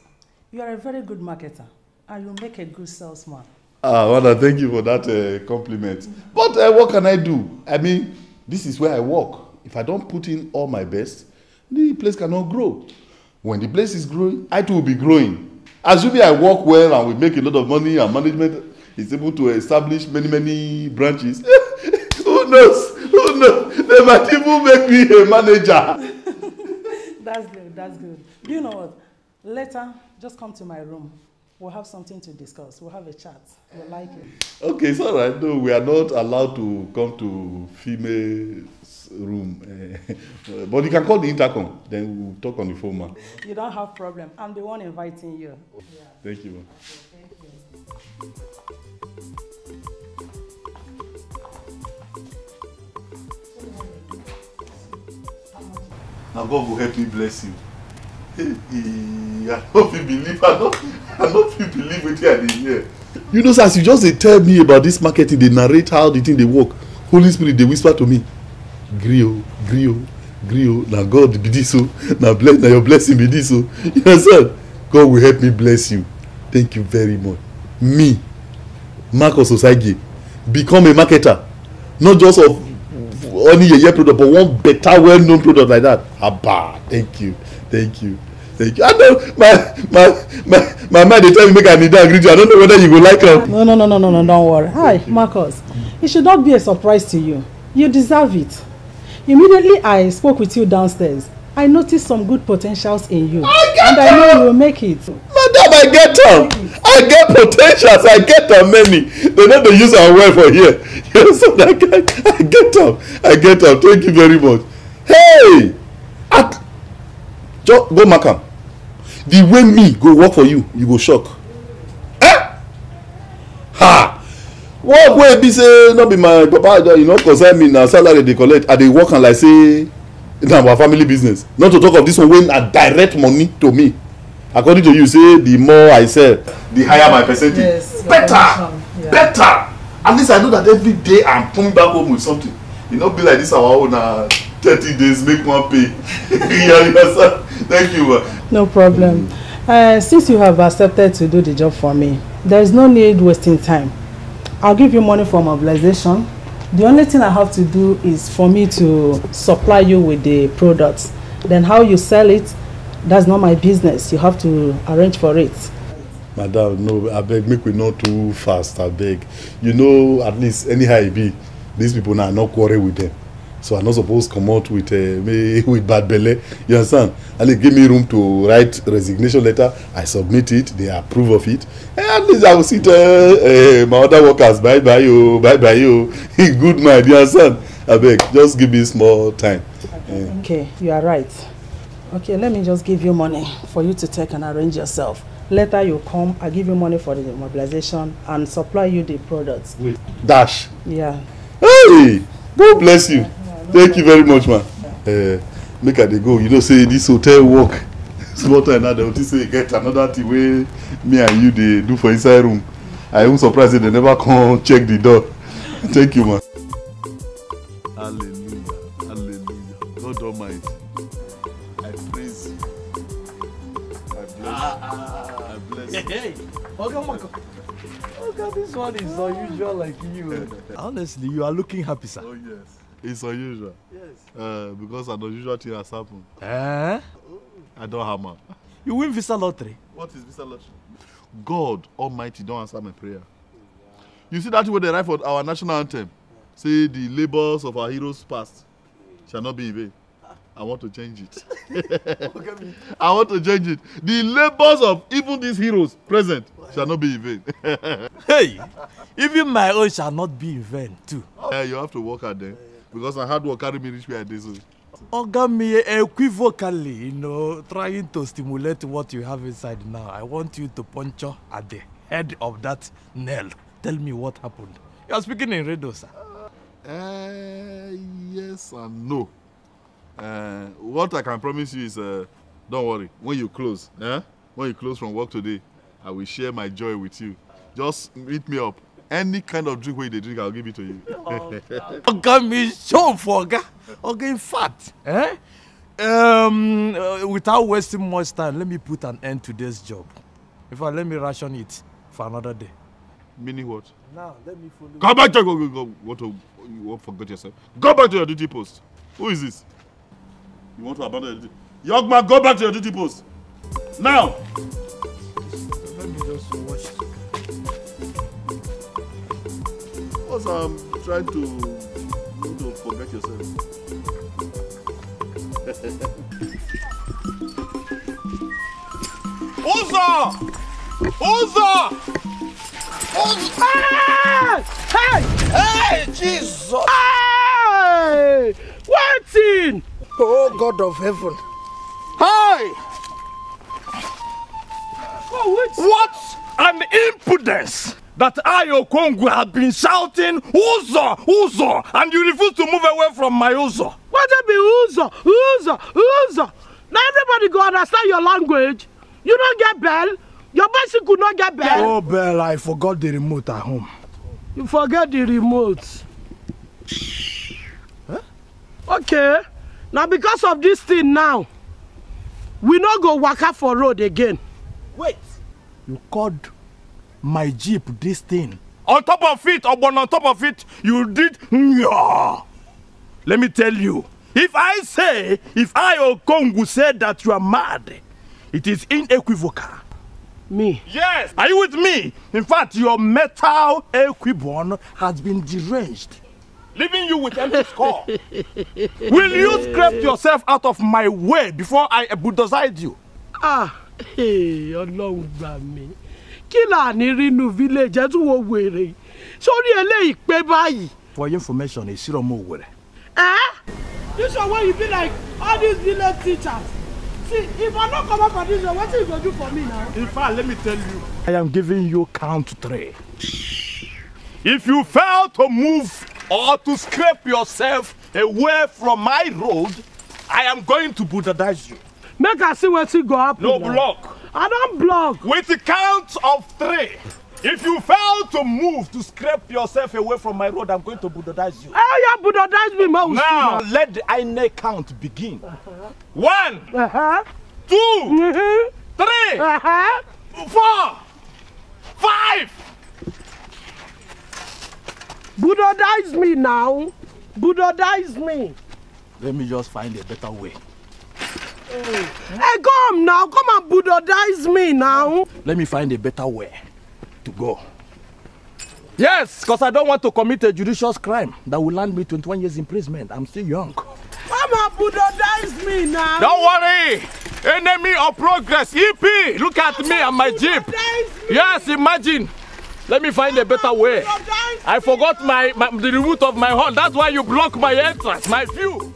You are a very good marketer and you make a good salesman. Wanda, thank you for that compliment. But what can I do? I mean, this is where I work. If I don't put in all my best, the place cannot grow. When the place is growing, I too will be growing. Assuming I work well and we make a lot of money and management is able to establish many branches, who knows? They might even make me a manager. That's good. Do you know what? Later, just come to my room. We'll have something to discuss. We'll have a chat. You'll like it. Okay, it's all right. No, we are not allowed to come to female's room. But you can call the intercom. Then we'll talk on the phone, man. You don't have problem. I'm the one inviting you. Yeah. Thank you, man. Thank you. Now God will help me bless you. I don't believe what I did here. You know, as you just tell me about this marketing, they narrate how the thing they work. Holy Spirit, they whisper to me, Grio. Now God be this so. Now your blessing be this so. You understand? God will help me bless you. Thank you very much. Me, Marcus Osage, become a marketer, not just of only a year product, but one better, well-known product like that. Abba, thank you. I know my mind they tell me make I need to agree to. I don't know whether you will like it. No, don't worry. Hi, Marcus. It should not be a surprise to you. You deserve it. Immediately I spoke with you downstairs. I noticed some good potentials in you. I know you will make it. Madam, I get them. I get potentials. I get them many. They know they use our well for here. Yes, so I get them. Thank you very much. Hey! Just go Makam. The way me go work for you, you go shock. Ha! What way be say not be my papa, you know, concern me now salary they collect. Are they working like say na our family business? Not to talk of this one when I direct money to me. According to you, say the more I sell, the higher my percentage. Yes, better. At least I know that every day I'm coming back home with something. You know, be like this our own 30 days make one pay. Thank you. No problem. Since you have accepted to do the job for me, there is no need wasting time. I'll give you money for mobilization. The only thing I have to do is for me to supply you with the products. Then how you sell it, that's not my business. You have to arrange for it. Madam, no, I beg, make we not too fast, I beg. You know, at least anyhow it be, these people now not quarrel with them. So I'm not supposed to come out with me with bad belly. You understand? And they give me room to write resignation letter. I submit it. They approve of it. And at least I will sit my other workers. Bye bye you. Bye bye you. Good mind. You understand? I beg. Just give me small time. Okay, you are right. Okay, let me just give you money for you to take and arrange yourself. Later you come, I give you money for the mobilization and supply you the products. Wait. Dash. Yeah. Hey! God bless you. Thank you very much, man. Make I dey go. You know, say this hotel work. Small time now, they will say get another thing where me and you they do for inside room. I am surprised that they never come check the door. Thank you, man. Hallelujah. Hallelujah. God Almighty. I praise you. I bless you. I bless you. Hey, okay, this one is unusual like you. Honestly, you are looking happy, sir. Oh, yes. It's unusual. Yes. Because an unusual thing has happened. I don't hammer. You win visa lottery. What is visa lottery? God Almighty don't answer my prayer. You see that way they write for our national anthem. Say the labors of our heroes past shall not be in vain. I want to change it. I want to change it. The labors of even these heroes present shall not be in vain. Hey, even my own shall not be in vain too. You have to work hard then. Because my hard work carry me reach where I did. So. Ogami, equivocally, you know, trying to stimulate what you have inside now. I want you to puncture at the head of that nail. Tell me what happened. You are speaking in radio, sir. Yes and no. What I can promise you is, don't worry, when you close, when you close from work today, I will share my joy with you. Just meet me up. Any kind of drink where they drink, I'll give it to you. Ogami, show for okay, in fact, without wasting much time, let me put an end to this job. In fact, let me ration it for another day. Meaning what? Now, let me follow. Go back to you won't forget yourself. Go back to your duty post. Who is this? You want to abandon your duty? Young man, go back to your duty post. Now! Let me just watch. Because I'm trying to forget yourself. Uzo! Uzo! Hey! Hey! Hey, Jesus! Hey! Waiting! Oh, God of heaven. Hey! Oh, what an impudence that I, Okongwu, have been shouting, Uzo, Uzo, and you refuse to move away from my Uzo. What be Uzo? Uzo? Uzo? Now everybody go understand your language. You don't get bell. Your bicycle not get bell. Oh, Bell, I forgot the remote at home. You forget the remote. Huh? Okay. Now because of this thing now, we not go waka for road again. Wait. You called my Jeep this thing? On top of it, on top of it, you did. Let me tell you, if I, Okongwu, said that you are mad, it is unequivocal. Me? Yes. Are you with me? In fact, your metal equibon has been deranged, leaving you with empty skull. Will you scrape yourself out of my way before I bulldoze you? Hey, Ọlọ́run gbà mí. Kí là ní rínú village ẹ tún wo wèrè. Sórí eléyìí pé báyìí. For your information, it's still more wèrè. This one where you be like all these village teachers. See, if I don't come up for this one, what are you going to do for me now? In fact, let me tell you, I am giving you count 3. If you fail to move or to scrape yourself away from my road, I am going to bulldoze you. Make us see what you go up. No block. I don't block. With the count of 3. If you fail to move to scrape yourself away from my road, I'm going to bulldoze you. Oh, you bulldoze me, man. Now, let the INEC count begin. 1, 2, 3, 4, 5. Bulldoze me now. Bulldoze me. Let me just find a better way. Hey, come now. Come and Buddhize me now. Let me find a better way to go. Yes, because I don't want to commit a judicious crime that will land me 21 years imprisonment. I'm still young. Come and Buddhize me now. Don't worry. Enemy of progress. EP. Look at me and my jeep. Yes, imagine. Let me find a better way. I forgot the root of my horn. That's why you block my entrance, my view.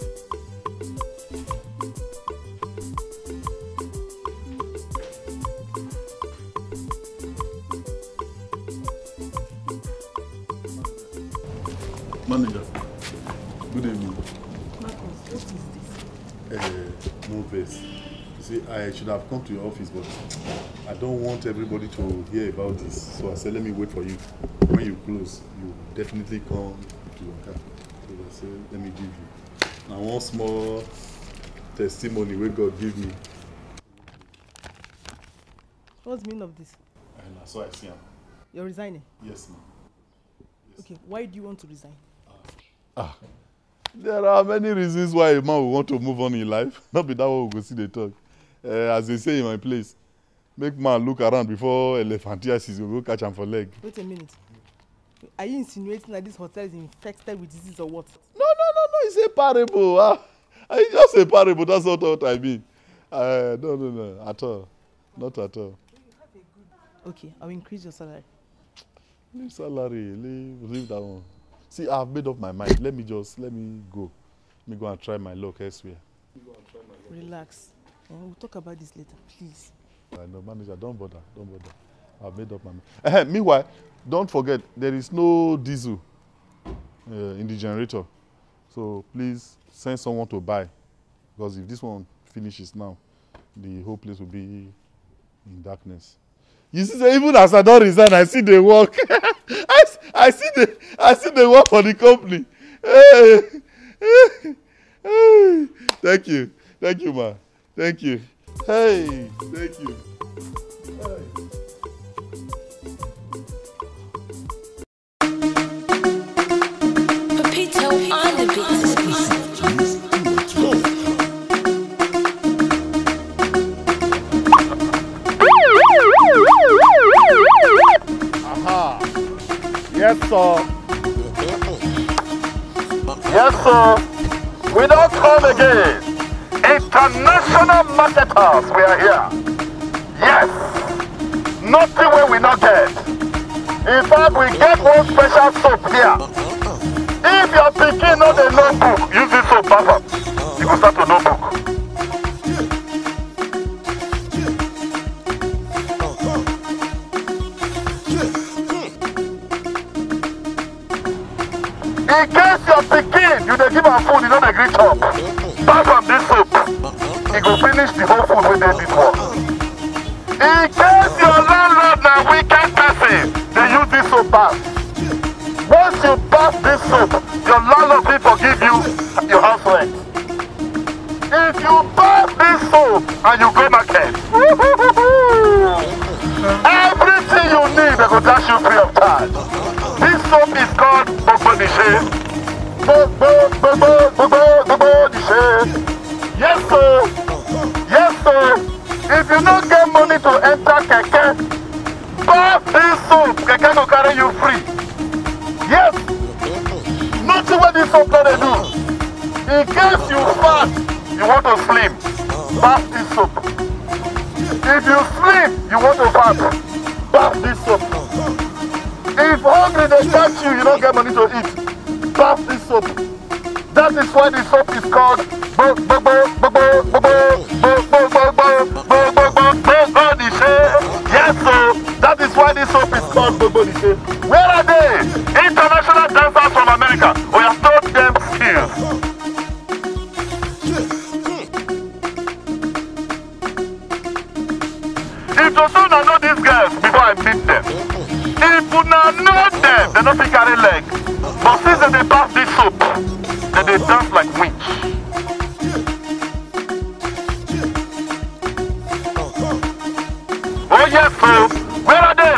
Manager, good evening. Marcus, what is this? No verse. You see, I should have come to your office, but I don't want everybody to hear about this. So I said, let me wait for you. When you close, you definitely come to your car. So I said, let me give you. Now, one small testimony where God give me. What's the meaning of this? And so I see him. You're resigning? Yes, ma'am. Yes. Okay, why do you want to resign? There are many reasons why a man will want to move on in life. Not be that way we go see the talk. As they say in my place, make man look around before elephantiasis will go catch him for leg. Wait a minute. Are you insinuating that this hotel is infected with disease or what? No, it's a parable. It's just a parable, that's not what I mean. No, at all. Not at all. Okay, I'll increase your salary. Leave salary, leave that one. See, I've made up my mind. Let me go. Let me go and try my luck elsewhere. Relax. We'll talk about this later, please. I know, manager, don't bother. I've made up my mind. Meanwhile, don't forget, there is no diesel in the generator. So please send someone to buy. Because if this one finishes now, the whole place will be in darkness. You see, even as I don't resign, I see the work. I see the work for the company. Thank you, ma. Thank you. Hey, thank you. Pepito on the beat. Yes, sir. Yes, sir. We don't come again. International marketers, we are here. Yes. Nothing where we not get. In fact, we get one special soap here. If you're picking not a notebook, use this soap, Papa. You can start a notebook. In case you're picking, you dey give am food, you don't agree chop. Buy from this soap. He go finish the whole food with them before. In case your landlord na wicked person, they use this soap bath. Once you bath this soap, your landlord will forgive you your house rent. If you bath this soap and you go market, everything you need, they go dash you free of charge. This soap is called Bogboniche. Bogboniche. Yes, sir. Yes, sir. If you don't get money to enter Keke, buy this soap. Keke will carry you free. Yes. Nothing what this soap gonna do. In case you fat, you want to slim, bath this soap. If you slim, you want to fat, bath this soap. If hungry they catch you, you don't get money to eat, bath this soap. That is why the soap is called Yes, sir. That is why this soap is called Bogboniche. Where are they? International dancers from America. We have taught them skills. If you don't know these girls before I meet them, if you now know them, they don't fit carry leg. But since they bath this soap, they dance like witch. Oh yes, sir. Where are they?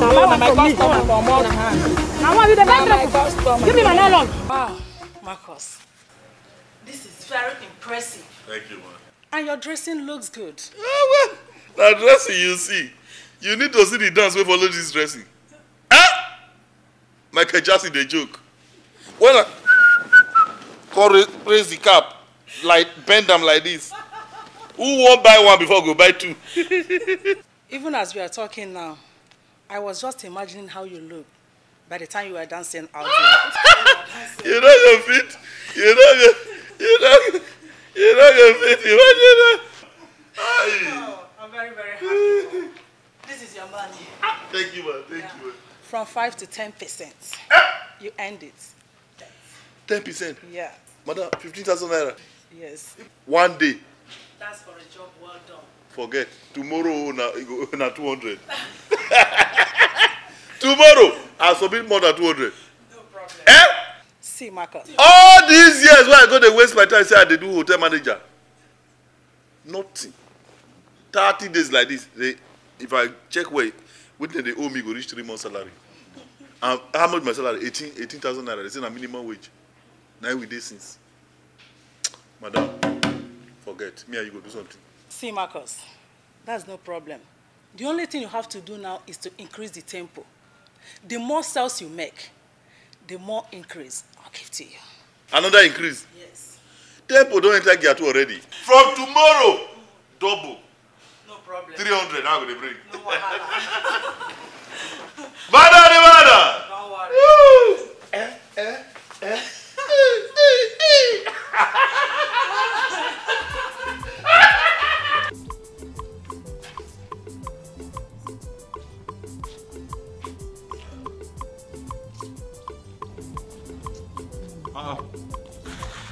Mama, from me. Now what you the best? Give me my nylon. Wow, Marcus. This is very impressive. Thank you, man. And your dressing looks good. Oh, well, that dressing you see. You need to see the dance wey follow this dressing. Ah! Michael Jackson, the joke. When I raise the cap, like bend them like this. Who won't buy one before go buy two? Even as we are talking now, I was just imagining how you look by the time you were dancing out there. You know your feet. You know your feet. Imagine that. Oh, I'm very, very happy. This is your money. Thank you, man. Thank you, man. From 5 to 10%. You end it. 10%? Yeah. Madam, 15,000 naira. Yes. One day. That's for a job well done. Forget. Tomorrow, na 200. Tomorrow, I'll submit more than 200. No problem. Eh? See, Marcus. All these years when I go to waste my time, say I dey do hotel manager. Nothing. 30 days like this, if I check where, when they owe me, go reach 3 months salary. And how much my salary? 18,000 naira. They say na minimum wage. Now we dey since. Madam, forget. Me and you go do something. See, Marcus, that's no problem. The only thing you have to do now is to increase the tempo. The more sales you make, the more increase I'll give to you. Another increase? Yes. Tempo don't enter gear 2 already. From tomorrow, double. No problem. 300 now they bring. No wahala. Mada! Don't worry.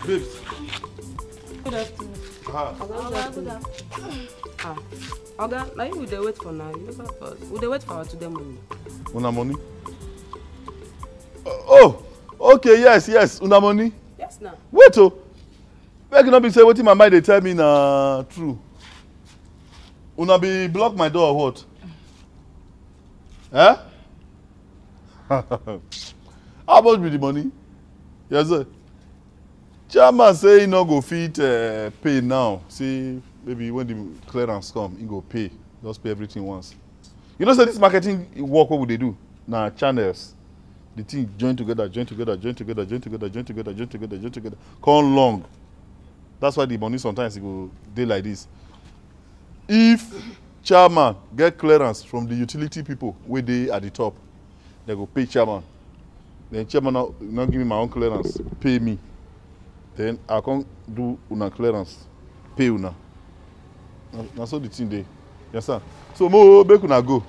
Babes. Good afternoon. Good afternoon. Oga, now you will wait for now. You never first. Will they wait for our today money? Una money? Oh, okay, yes, una money. Yes, now. Wait, make not be say wetin my mind dey tell me na true. Una be block my door or what? Eh? How much be the money? Yes, sir. Chairman say he no go fit pay now. See, maybe when the clearance come, he go pay. Just pay everything once. You know, say this marketing work, what would they do? Now channels, the thing join together. Come long. That's why the money sometimes it go dey like this. If chairman get clearance from the utility people wey dey at the top, they go pay chairman. Then chairman not give me my own clearance, pay me. Then I can't do una clearance, pay una. That's all the thing dey. Yes, sir. So make una go.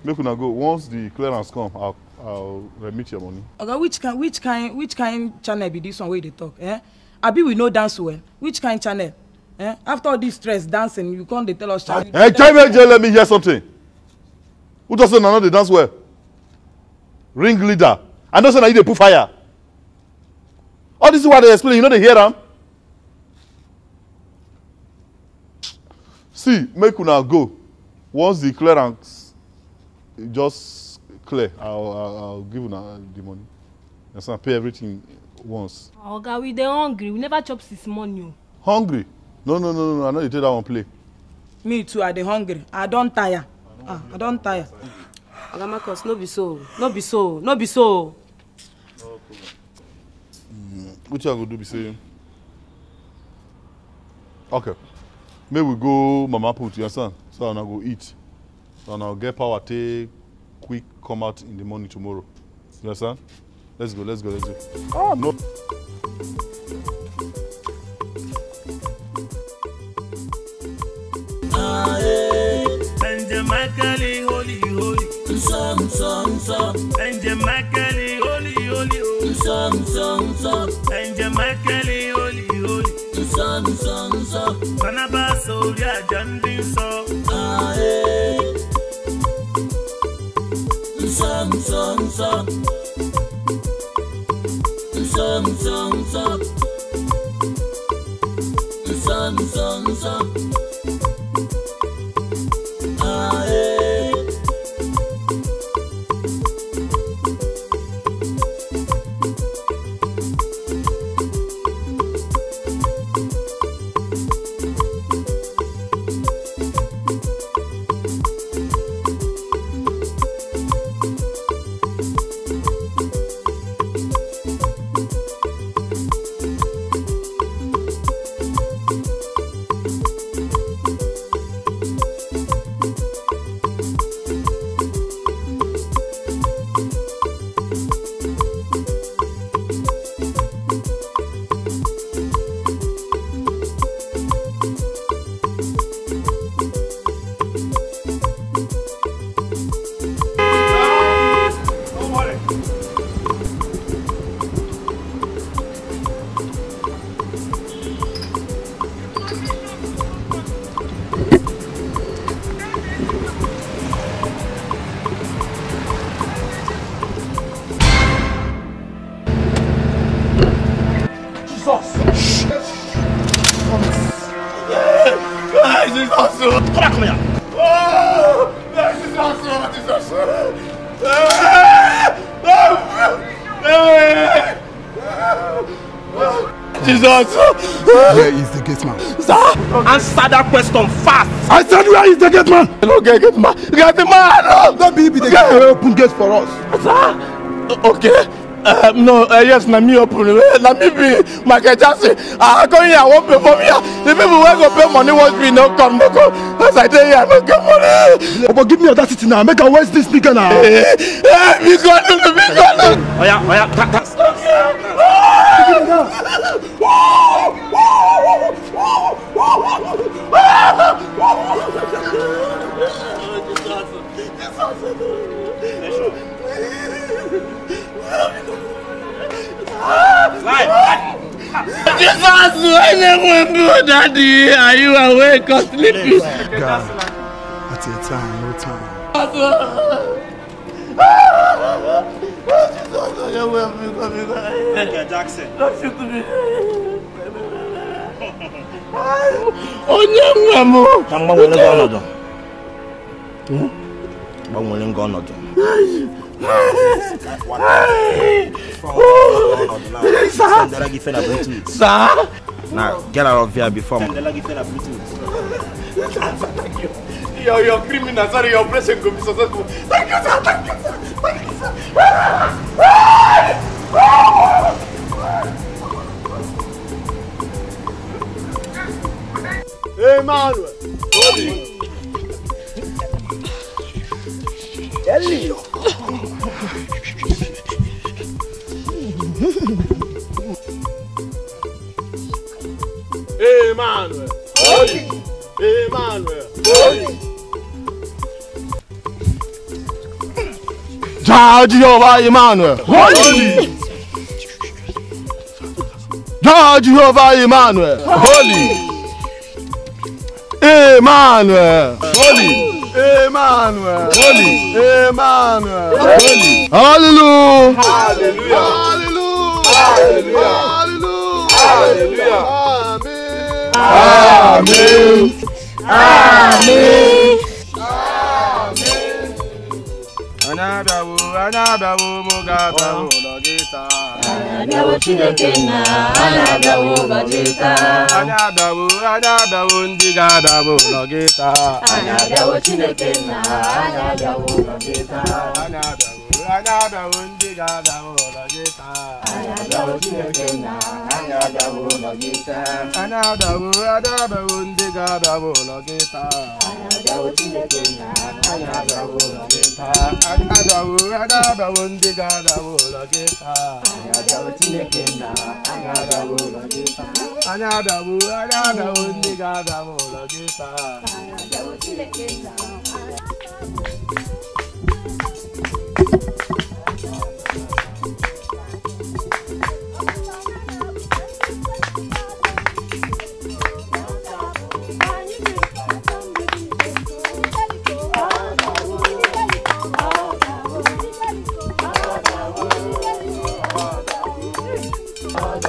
Make una go. Once the clearance come, I'll remit your money. Okay, which kind channel be this one where they talk? Eh? Abi we know dance well. Which kind channel? Eh? After all this stress dancing, you can't tell us. Hey, let me hear something. Who doesn't know they dance well? Ring leader. I know say you dey put fire. All this is what they explain. You know they hear them. See, make una go. Once the clearance just clear, I'll give una the money. Yes, I pay everything once. Oga, we dey hungry. We never chop since morning. Hungry? No. I know you take that one play. Me too. I dey hungry. I don't tire. I don't tire. Oga Marcus, no be so. Which I go do be saying? Okay. Maybe we go Mama Put, you understand? So I'll go eat. So I'll get power, take quick, come out in the morning tomorrow. You understand? Let's go. Oh, no. Angel Michael, holy. Angel Michael, holy. Angel Michael, holy. Barnabas, oh yeah, John so. Come here. Oh, Jesus. Jesus! Where is the gate man? Sir, answer that question fast. I said, where is the gate man? No, gate man. Gate man! Don't be the guy who open gate for us. Sir? Okay. No, yes, na me open. Na me be Michael Jackson. I go here, I won't pay for me. The people who go pay money watch me, no come, no come. As I tell you, I don't get money. But give me audacity now. Make a waste this nigga now. Be gone. Oh yeah, Jesus, when Daddy, are you awake or sleeping? God, at your time, no time. Michael Jackson. Sir? Now, get out of here before me. You're criminal, sorry, your operation could be successful. Thank you, sir. Hey, Manuel. Ellie. Emmanuel. Holy. Emmanuel. Holy. Jehovah Emmanuel. Holy. Jehovah Emmanuel. Holy. Emmanuel. Holy. Emmanuel. Holy. Emmanuel. Holy. Hallelujah. Hallelujah. Hallelujah. Hallelujah. Amen. Amen. Anabiawo mugabawo logita. Anabiawo Chineke na anabiawo bajeta. Anabiawo ndigabawo logita. Anabiawo Chineke na anabiawo bajeta. Anabiawo ndigabawo logita. Anabiawo Chineke na anabiawo bajeta. Anabiawo ndigabawo logita. Anabiawo Chineke na anabiawo bajeta. Anabiawo ndigabawo logita. Anabiawo Chineke na anabiawo bajeta. Anabiawo ndigabawo logita. Anabiawo Chineke na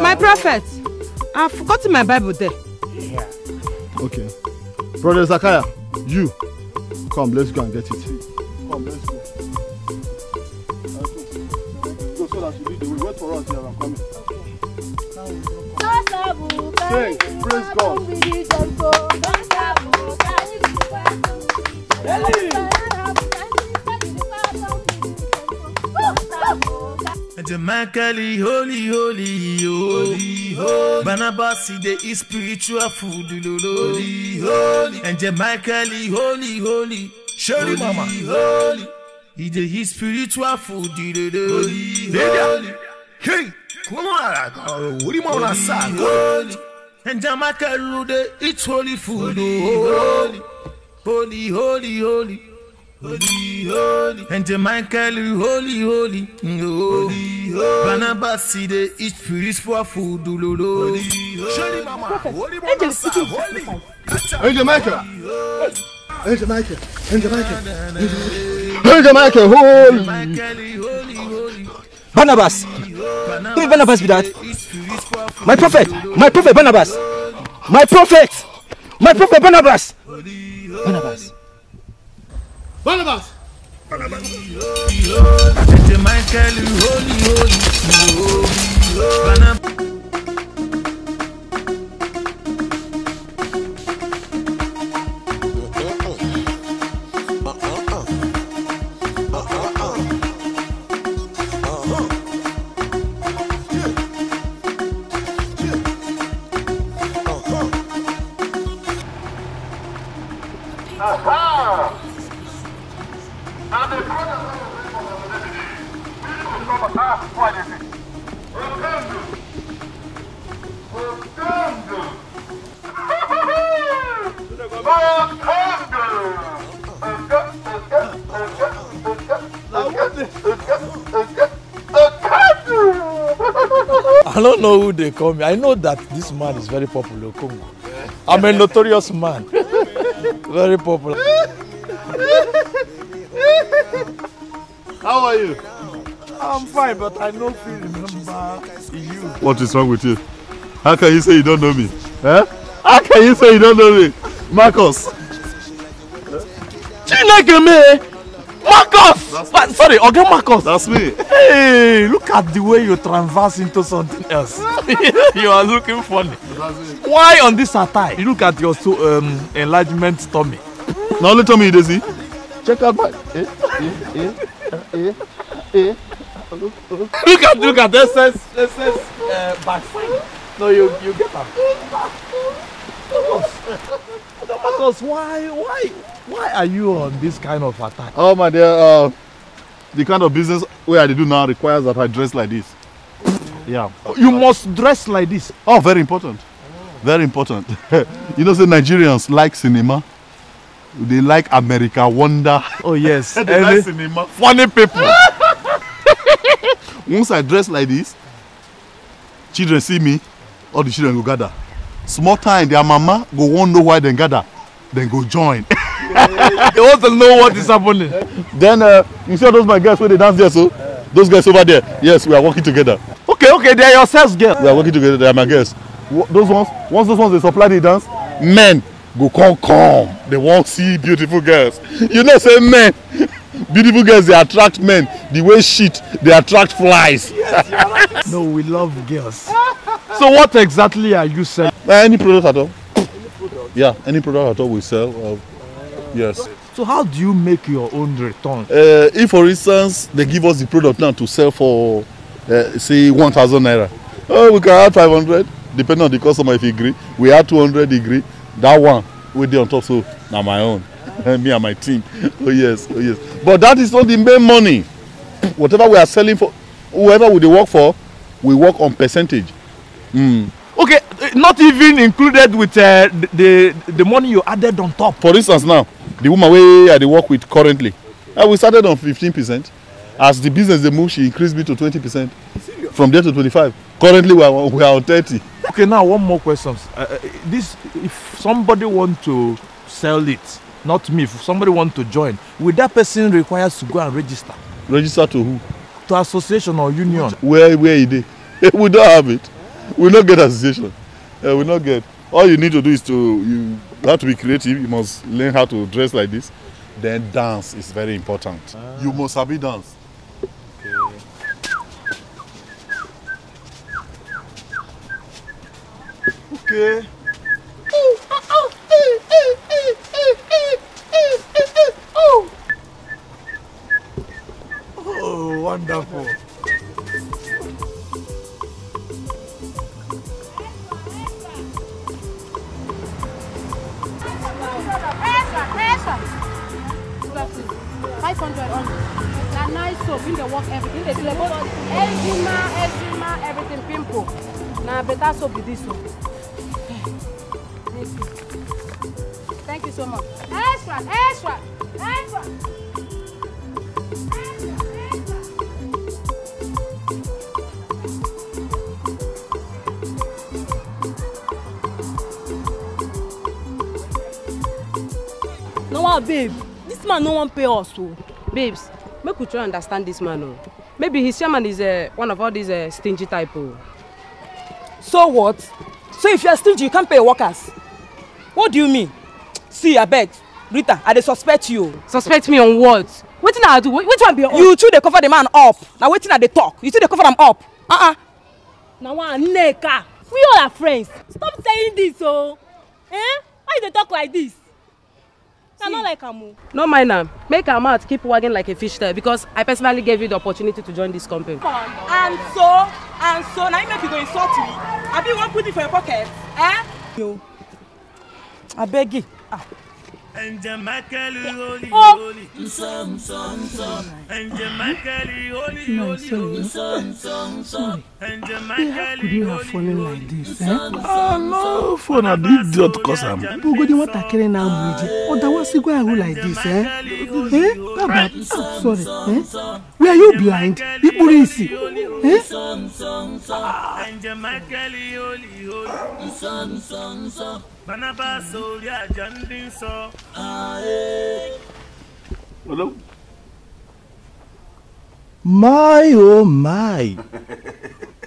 My prophet, I've forgotten my Bible there. Yeah. Okay. Brother Zachariah, you. Come, let's go and get it. Come, let's go. Go so that you lead the way. Wait for us here, I'm coming. Sing, praise God. Jamaicali, holy, holy, holy, holy. Barnabas, they eat spiritual food, holy, holy. And Jamaicali, holy, holy, holy, mama, holy. He dey eat spiritual food, holy, holy. Hey, come on, what do you want to say? And Jamaica, they eat holy food, holy, holy, holy, holy. Holy, holy, and Jamaica, holy, holy, holy, Barnabas, they eat spiritual food, holy, holy, mama, holy, holy, Hey, Jamaica. Hey, Jamaica. Hey, Jamaica. Hey, Jamaica, holy. Barnabas. Who Barnabas be that? My prophet Barnabas. My prophet. My prophet Barnabas. Barnabas. Barnabas. I don't know who they call me. I know that this man is very popular, Congo. I'm a notorious man. Very popular. How are you? I'm fine, but I don't feel remember you. What is wrong with you? How can you say you don't know me? Eh? How can you say you don't know me? Marcus. Marcus! Sorry, Oga Marcus. That's me. Hey, look at the way you transverse into something else. You are looking funny. Why on this attire? You look at your enlargement tummy. Now let me you see. Check out my. Look at SS backside. No, you get up. Marcus, why are you on this kind of attack? Oh my dear, the kind of business where I do now requires that I dress like this. Yeah. You must dress like this. Oh, very important. Very important. You know, the Nigerians like cinema. They like America Wonder. Oh yes. They like cinema. Funny people. Once I dress like this, children see me, all the children go gather. Small time, their mama go won't know why they gather. Then go join. They want to know what is happening. Then you see all those my girls where they dance there, so those guys over there. Yes, we are working together. Okay, they are your sales girls. We are working together. They are my girls. Those ones, once those ones they supply the dance, men go come. They won't see beautiful girls. You know, say men, beautiful girls they attract men. The way shit they attract flies. Yes, right. No, we love girls. So what exactly are you selling? Any product at all. Yeah, any product at all we sell. Yes. So how do you make your own return? If for instance they give us the product now to sell for say 1,000 naira, we can add 500 depending on the customer. If he agree, we add 200 agree. That one we dey on top, so now my own. Me and my team. Oh yes. But that is not the main money. Whatever we are selling for, whoever we work for, we work on percentage. Okay, not even included with the money you added on top. For instance, now the woman wey I dey work with currently, we started on 15%. As the business dey move, she increased me to 20%. From there to 25. Currently, we are on 30. Okay, now one more question. If somebody want to sell it, not me. If somebody want to join, will that person require to go and register? Register to who? To association or union. Where is it? We don't have it. We not get association. We not get. All you need to do is you have to be creative. You must learn how to dress like this. Then dance is very important. You must sabi dance. Okay. Oh, wonderful. That nice soap in the work everything. They do eczema, everything pimple. Now better soap with this soap. Thank you so much. Extra. No, babe. This man no one pay us. So. Babes, make we try understand this man. Oh. Maybe his chairman is one of all these stingy type. Oh. So what? So if you are stingy, you can't pay workers. What do you mean? See, I beg. Rita, I dey suspect you. Suspect me on what? Wetin I do? Which one be your own? You too dey cover the man up. Now wetin I dey talk? You too dey cover am up. Now one neka. We all are friends. Stop saying this, oh. Eh? Why you dey talk like this? I not like am. No mind am. Make am out keep wagging like a fish tail because I personally gave you the opportunity to join this company. And so now you make you go insult me. I be one put it for your pocket. Eh? You. I beg you. Angel Michael, holy, holy, Angel Michael, holy, How could you have fallen like this? No, for an idiot cause I'm. Bugodi what I carry now, Muji. Or that was go ahead like this, Baba, sorry, Were you blind? You see, Angel Michael, holy, Barnabas, yeah, Jandin, so. Hello? My, oh my.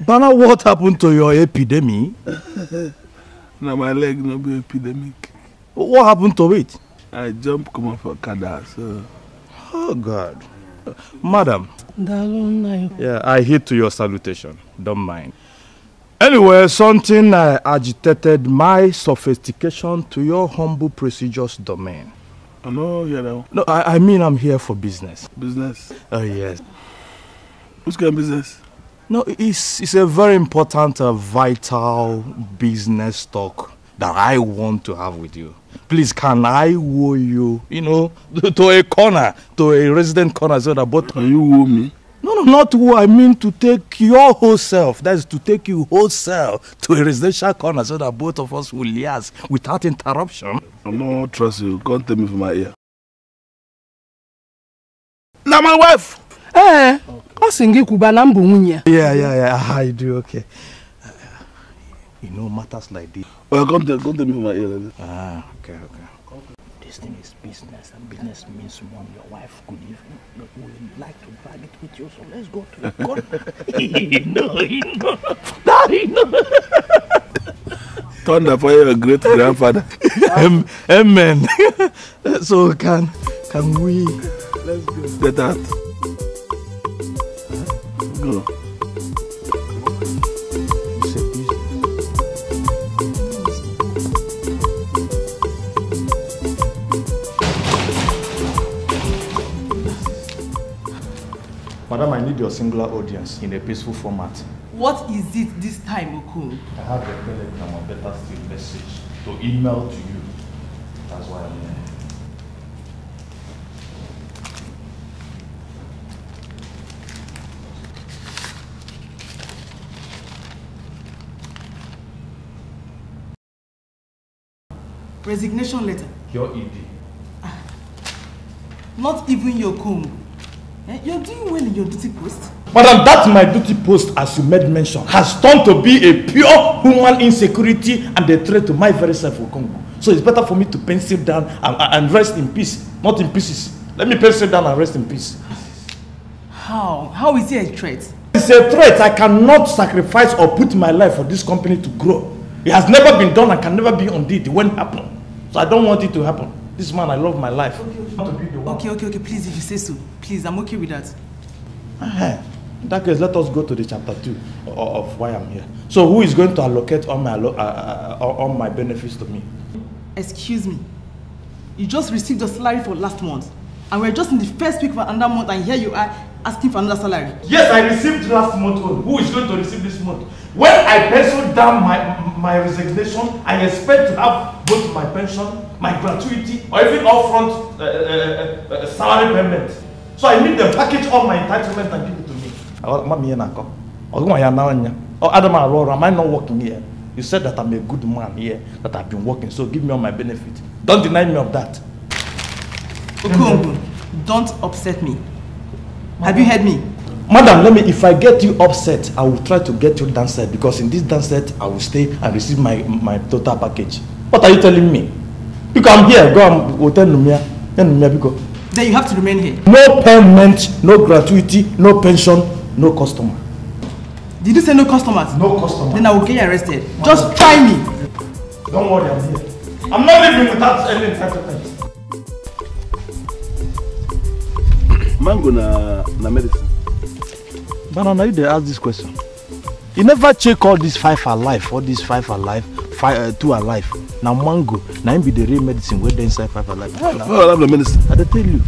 Bana, what happened to your epidemic? Now my leg no be epidemic. What happened to it? I jump come off a kada, so. Oh God. Madam. Yeah, I heed to your salutation. Don't mind. Anyway, something agitated my sophistication to your humble prestigious domain. I know, you know. No, I mean I'm here for business. Business? Oh, yes. Which kind of business? No, it's a very important, vital business talk that I want to have with you. Please, can I woo you, to a corner, to a resident corner so that both... Can you woo me? No, not who. I mean to take your whole self. That is to take you wholesale to a residential corner so that both of us will liaise without interruption. I don't trust you. Can't tell me from my ear. Now my wife. Yeah, I do. Okay. Matters like this. Well, can't tell me from my ear. Like this. Okay. This thing is business, and business means money. Your wife could even would like to bag it with you, so let's go to the corner. Thunder for your great grandfather. Amen. So can we? Let's go. Get out. Go. Madam, I need your singular audience in a peaceful format. What is it this time, Okun? I have a telegram or better still message to email to you. That's why I'm here. Resignation letter. Your ED. Not even your comb. You're doing well in your duty post. Madam, that my duty post, as you made mention, has turned to be a pure human insecurity and a threat to my very self, Okongo. So it's better for me to pencil down and rest in peace, not in pieces. Let me pencil down and rest in peace. How? How is it a threat? It's a threat. I cannot sacrifice or put my life for this company to grow. It has never been done and can never be undone. It won't happen. So I don't want it to happen. This man, I love my life. Okay, please, if you say so. Please, I'm okay with that. In that case, let us go to the chapter 2 of why I'm here. So who is going to allocate all my benefits to me? Excuse me. You just received your salary for last month. And we're just in the first week of another month and here you are asking for another salary. Yes, I received last month. Who is going to receive this month? When I penciled down my resignation, I expect to have both my pension, my gratuity, or even upfront salary payment. So I need them package all my entitlement and give it to me. Am I not working here? You said that I'm a good man here, that I've been working, so give me all my benefit. Don't deny me of that. Okongo, don't upset me. Have you heard me? Madam, if I get you upset, I will try to get you downside, because in this downside, I will stay and receive my total package. What are you telling me? Because I'm here, go and hotel Numia. Then you have to remain here. No payment, no gratuity, no pension, no customer. Did you say no customers? No customer. Then I will get you arrested. Just try me. Don't worry, I'm here. I'm not leaving without any entitlement. Mango na medicine. Banana, you dey ask this question. You never check all these 5 alive, all these 5 alive, 2 alive. Now mango, now him be the real medicine where they inside 5 alive. Oh, I have the medicine. I tell you.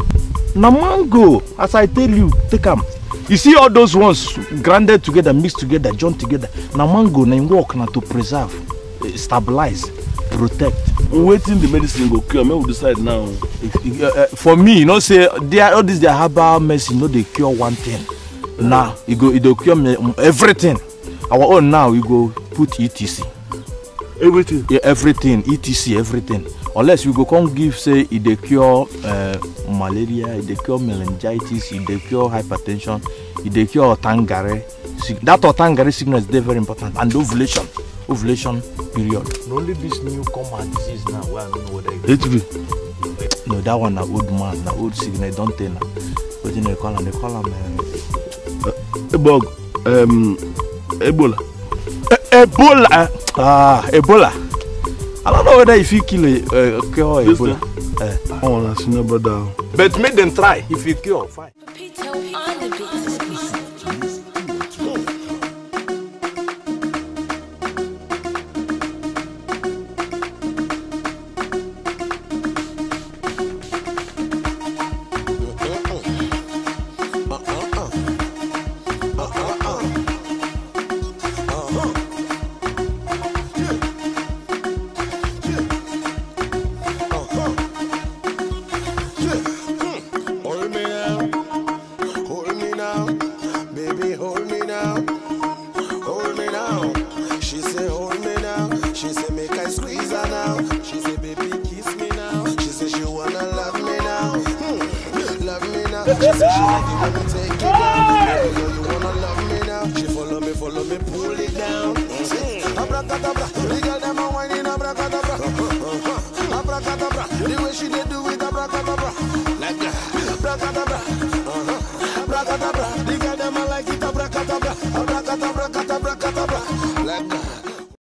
Now mango, as I tell you, take them. You see all those ones grinded together, mixed together, joined together. Now mango, now work now to preserve, stabilize, protect. Waiting the medicine go cure. Me will decide now. For me, you know, say all these their herbal medicine, you know, they cure one thing. Now it go cure everything. Our own now we go put ETC. Everything. Yeah, everything. ETC, everything. Unless we go come give say it they cure malaria, it they cure meningitis, it they cure hypertension, it they cure otangare. That otangare sickness is very important, and ovulation period. Only this new common disease now where I don't know what they HB. No, that one na old man, na old sickness. Don't tell na. What do they call them? They call them Ebola. Ebola. Ebola. I don't know whether if you kill cure Ebola. I want to see no brother. But make them try. If you cure, fine. The way she did do it.